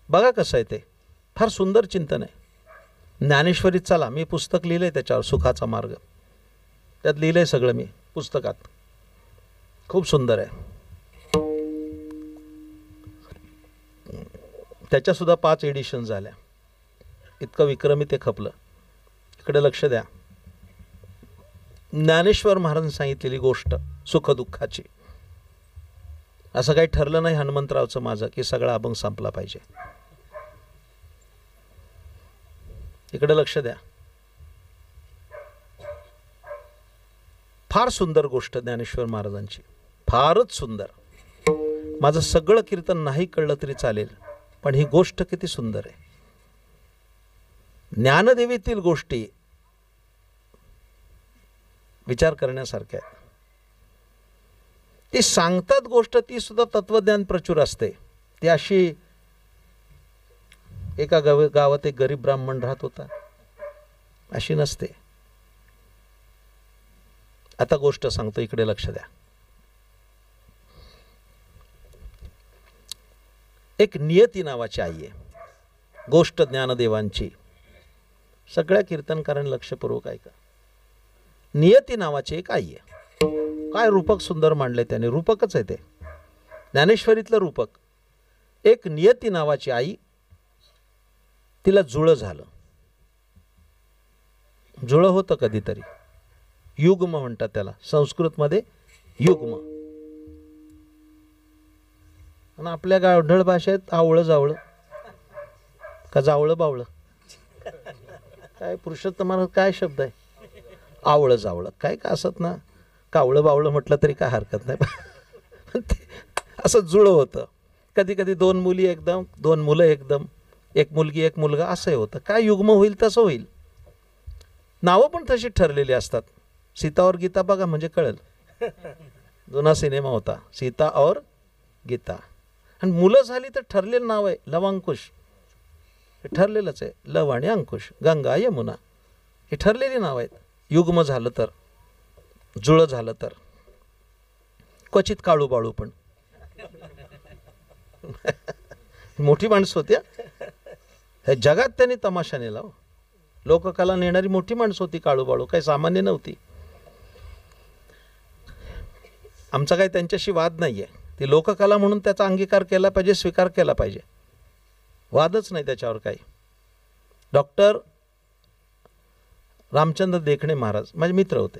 Speaker 1: बघा कसं आहे ते, फार सुंदर चिंतन आहे. ज्ञानेश्वरीत चला, मी पुस्तक लिहिलंय त्याच्यावर, सुखाचा मार्ग, त्यात लिहिलंय सगळं मी पुस्तकात, खूप सुंदर आहे. त्याच्या सुद्धा 5 एडिशन झाल्या, इतकं विक्रमी ते खपलं. इकडे लक्ष द्या. ज्ञानेश्वर महाराजांनी सांगितलेली गोष्ट सुखदुःखाची. असं काही ठरलं नाही हनुमंतरावचं माझं की सगळा अभंग संपला पाहिजे. इकडे लक्ष द्या. फार सुंदर गोष्ट ज्ञानेश्वर महाराजांची, फारच सुंदर. माझं सगळं कीर्तन नाही कळलं तरी चालेल, पण ही गोष्ट किती सुंदर आहे. ज्ञानदेवीतील गोष्टी विचार करण्यासारख्या आहेत. ती सांगतात गोष्ट, ती सुद्धा तत्वज्ञान प्रचूर असते. ती अशी, एका गावात एक गरीब ब्राह्मण राहत होता, अशी नसते. आता गोष्ट सांगतो, इकडे लक्ष द्या. एक नियती नावाची आई आहे, गोष्ट ज्ञानदेवांची. सगळ्या कीर्तनकारांनी लक्षपूर्वक ऐका. नियती नावाची एक आई आहे. काय रूपक सुंदर मांडले त्याने, रूपकच आहे ते, ज्ञानेश्वरीतलं रूपक. एक नियती नावाची आई, तिला जुळं झालं. जुळं होतं कधीतरी, युग्म म्हणतात त्याला संस्कृतमध्ये, युग्म. आणि आपल्या गावढळ भाषेत आवळं जावळं का जावळं बावळं, काय पुरुषोत्तमाला काय शब्द आहे, आवळं जावळं काय का असत ना, कावळं बावळं म्हटलं तरी काय हरकत नाही. असं जुळं होतं. कधी कधी दोन मुली एकदम, दोन मुलं एकदम, एक मुलगी एक मुलगा असंही होतं. काय युग्म होईल तसं होईल. नावं पण तशी ठरलेली असतात. सीता और गीता बघा म्हणजे कळेल. जुना सिनेमा होता सीता और गीता. आणि मुलं झाली तर ठरलेलं नाव आहे लवांकुश, हे ठरलेलंच आहे. लव आणि अंकुश, गंगा यमुना, हे ठरलेली नाव आहेत. युग्म झालं तर, जुळं झालं तर, क्वचित काळू बाळू पण. मोठी माणसं होती ह्या जगात, त्यांनी तमाशा नेला हो. लोककला नेणारी मोठी माणसं होती काळू बाळू, काही सामान्य नव्हती. आमचा काही त्यांच्याशी वाद नाही आहे. ती लोककला म्हणून त्याचा अंगीकार केला पाहिजे, स्वीकार केला पाहिजे, वादच नाही त्याच्यावर काही. डॉक्टर रामचंद्र देखणे महाराज माझे मित्र होते.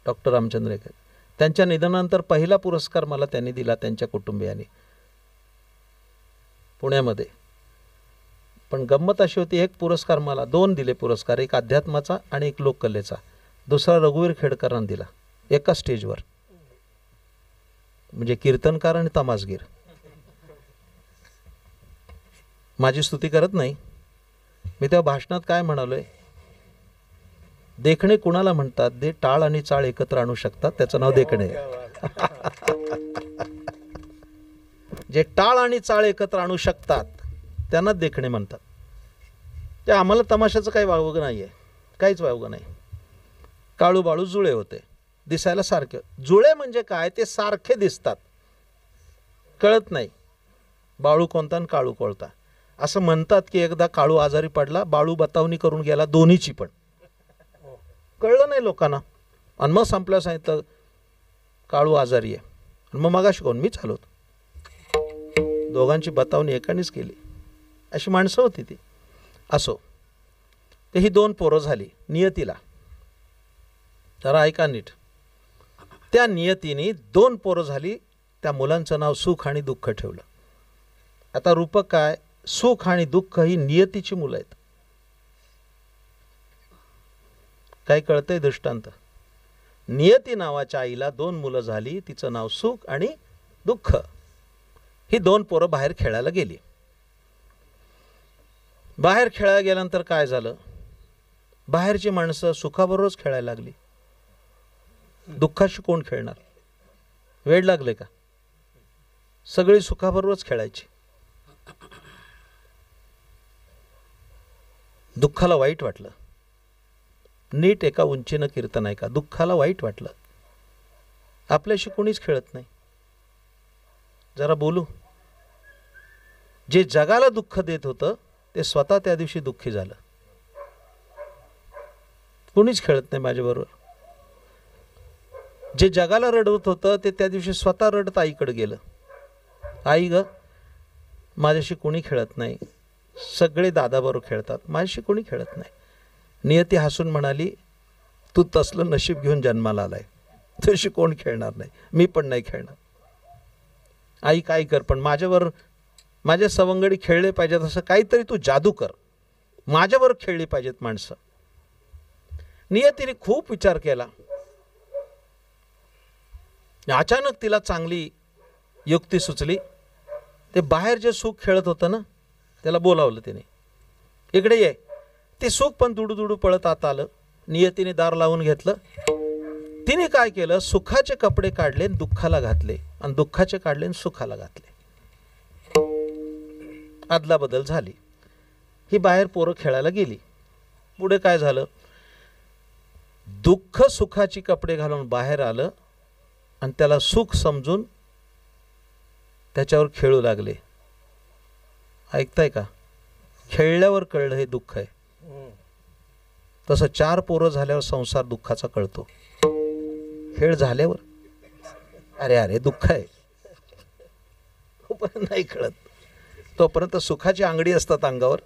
Speaker 1: डॉक्टर रामचंद्र देखणे, त्यांच्या निधनानंतर पहिला पुरस्कार मला त्यांनी दिला त्यांच्या कुटुंबियांनी पुण्यामध्ये. पण गंमत अशी होती, एक पुरस्कार मला, दोन दिले पुरस्कार, एक अध्यात्माचा आणि एक लोककलेचा. दुसरा रघुवीर खेडकरांना दिला एका स्टेजवर. म्हणजे कीर्तनकार आणि तमासगीर. माझी स्तुती करत नाही मी. तेव्हा भाषणात काय म्हणालोय, देखणे कुणाला म्हणतात, जे टाळ आणि चाळ एकत्र आणू शकतात त्याचं नाव देखणे. जे टाळ आणि चाळ एकत्र आणू शकतात त्यांना देखणे म्हणतात. ते आम्हाला तमाशाचं काही वावगं नाही आहे, काहीच वावगं नाही. काळू बाळू जुळे होते, दिसायला सारखे. जुळे म्हणजे काय, ते सारखे दिसतात, कळत नाही बाळू कोणता आणि काळू कोणता. असं म्हणतात की एकदा काळू आजारी पडला, बाळू बतावणी करून गेला दोन्हीची, पण कळलं नाही लोकांना. आणि मग संपलं, सांगितलं काळू आजारी आहे. आणि मग मगाशी कोण, मीच आलो होतो. दोघांची बतावणी एकानेच केली. अशी माणसं होती ती. असो, ते ही दोन पोरं झाली नियतीला. जरा ऐका नीट. त्या नियतीने दोन पोरं झाली, त्या मुलांचं नाव सुख आणि दुःख ठेवलं. आता रूपक काय, सुख आणि दुःख ही नियतीची मुलं आहेत. काय कळतंय दृष्टांत. नियती नावाच्या आईला दोन मुलं झाली, तिचं नाव सुख आणि दुःख. ही दोन पोरं बाहेर खेळायला गेली. बाहेर खेळायला गेल्यानंतर काय झालं, बाहेरची माणसं सुखाबरोबरच खेळायला लागली. दुःखाशी कोण खेळणार, वेड लागले का. सगळी सुखाबरोबरच खेळायची. दुःखाला वाईट वाटलं. नीट एका उंचीनं कीर्तन आहे का, दुःखाला वाईट वाटलं. आपल्याशी कोणीच खेळत नाही. जरा बोलू. जे जगाला दुःख देत होतं ते स्वतः त्या दिवशी दुःखी झालं. कोणीच खेळत नाही माझ्याबरोबर. जे जगाला रडवत होतं ते त्या दिवशी स्वतः रडत आईकडे गेलं. आई ग, माझ्याशी कोणी खेळत नाही, सगळे दादाबरोबर खेळतात, माझ्याशी कोणी खेळत नाही. नियती हसून म्हणाली, तू तसलं नशीब घेऊन जन्माला आलाय, तुझ्याशी कोण खेळणार नाही, मी पण नाही खेळणार. आई काय कर, पण माझ्यावर माझ्या सवंगडी खेळले पाहिजेत, असं काहीतरी तू जादू कर, माझ्यावर खेळली पाहिजेत माणसं. नियतीने खूप विचार केला. अचानक तिला चांगली युक्ती सुचली. ते बाहेर जे सुख खेळत होतं ना, त्याला बोलावलं तिने, इकडे ये. ते सुख पण दुडू पळत आत आलं. नियतीने दार लावून घेतलं. तिने काय केलं, सुखाचे कपडे काढले दुःखाला घातले, आणि दुःखाचे काढले सुखाला घातले. आदला बदल झाली. ही बाहेर पोरं खेळायला गेली. पुढे काय झालं, दुःख सुखाची कपडे घालून बाहेर आलं आणि त्याला सुख समजून त्याच्यावर खेळू लागले. ऐकताय का, खेळल्यावर कळलं हे दुःख आहे. तसं चार पोरं झाल्यावर संसार दुःखाचा कळतो. खेळ झाल्यावर अरे अरे दुःख आहे तोपर्यंत नाही कळत. तोपर्यंत सुखाची आंगडी असतात अंगावर.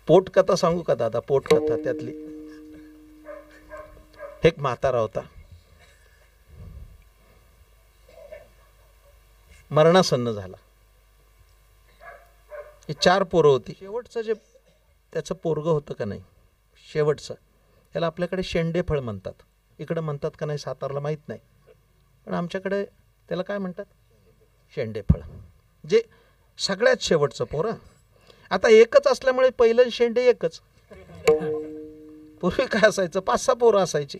Speaker 1: पोटकथा सांगू का दादा? पोटकथा त्यातली एक म्हातारा होता, मरणासन्न झाला. हे 4 पोरं होती. शेवटचं जे त्याचं पोरग होतं का नाही, शेवटचं, त्याला आपल्याकडे शेंडे फळ म्हणतात. इकडे म्हणतात का नाही सातारला माहीत नाही, पण आमच्याकडे त्याला काय म्हणतात? शेंडे फळ. जे सगळ्यात शेवटचं पोरं. आता एकच असल्यामुळे पहिलं शेंडे एकच. पूर्वी काय असायचं, 5-6 पोरं असायची.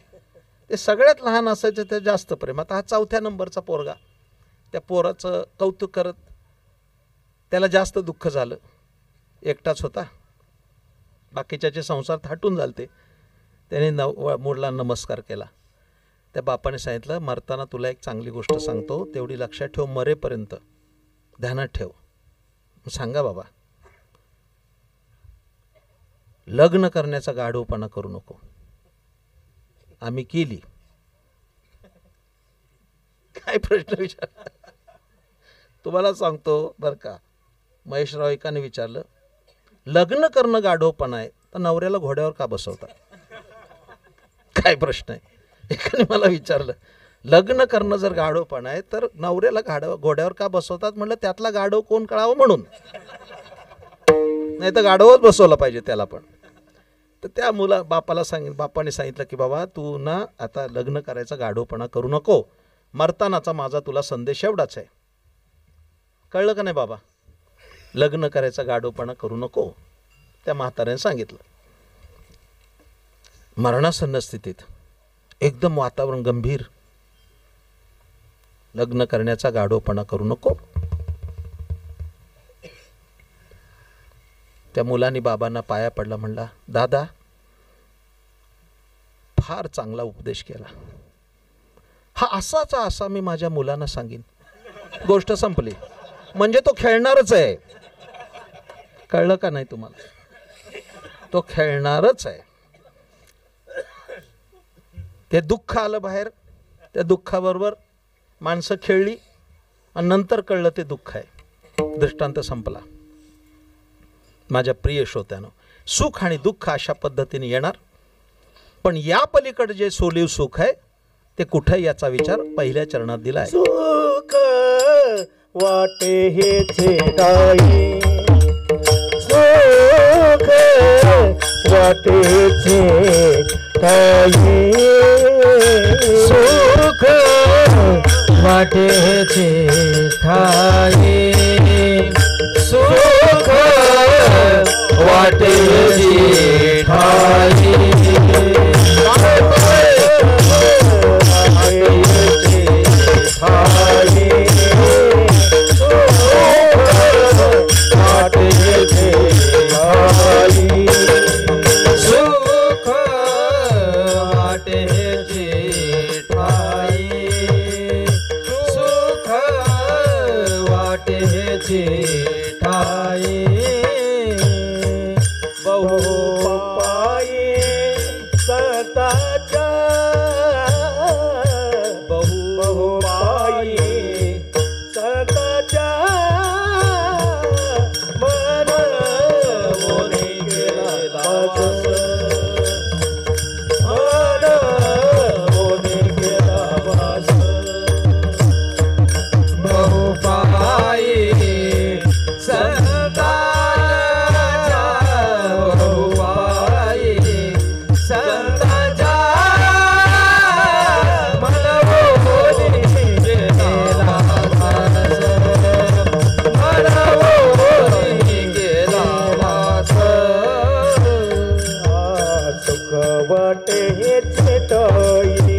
Speaker 1: ते सगळ्यात लहान असायचं ते जास्त प्रेम. आता हा 4थ्या नंबरचा पोरगा, त्या पोराचं कौतुक करत त्याला जास्त दुःख झालं. एकटाच होता, बाकीच्याचे संसार थाटून झालते. त्याने मुलाला नमस्कार केला. त्या बापाने सांगितलं, मरताना तुला एक चांगली गोष्ट सांगतो, तेवढी लक्षात ठेव, मरेपर्यंत ध्यानात ठेव. सांगा बाबा, लग्न करण्याचा गाढवपणा करू नको. आम्ही केली. काय प्रश्न विचार? तुम्हाला सांगतो बरं का, महेशराव एकाने विचारलं, लग्न करणं गाढवपणा आहे तर नवऱ्याला घोड्यावर का बसवतात? काय प्रश्न आहे? एकाने मला विचारलं, लग्न करणं जर गाढवपणा आहे तर नवऱ्याला घोड्यावर का बसवतात? म्हणलं त्यातला गाढव कोण कळावं म्हणून, नाही तर गाढवच बसवला पाहिजे त्याला पण. तर त्या बापाने सांगितलं की बाबा तू ना आता लग्न करायचा गाढवपणा करू नको, मरतानाचा माझा तुला संदेश एवढाच आहे. कळलं का नाही बाबा? लग्न करायचा गाढवपणा करू नको. त्या म्हाताऱ्याने सांगितलं. मरणासन्न स्थितीत एकदम वातावरण गंभीर, लग्न करण्याचा गाढवपणा करू नको. त्या मुलाने बाबांना पाया पडला, म्हणला, दादा फार चांगला उपदेश केला, हा असाचा असा मी माझ्या मुलांना सांगेन. गोष्ट संपली. म्हणजे तो खेळणारच आहे. कळलं का नाही तुम्हाला? तो खेळणारच आहे. ते दुःख आलं बाहेर, त्या दुःखाबरोबर माणसं खेळली आणि नंतर कळलं ते दुःख आहे. दृष्टांत संपला. माझ्या प्रिय श्रोत्यानो, सुख आणि दुःख अशा पद्धतीने येणार, पण या पलीकडे जे सोलीव सुख आहे ते कुठे, याचा विचार पहिल्या चरणात दिलाय.
Speaker 2: सुख वाटे हेचे ठाई, सुख वाटे हेचे ठाई, सुख वाटे हेचे ठाई, सुख वाटे हेचे ठाई, वाटे हेचे ठाई.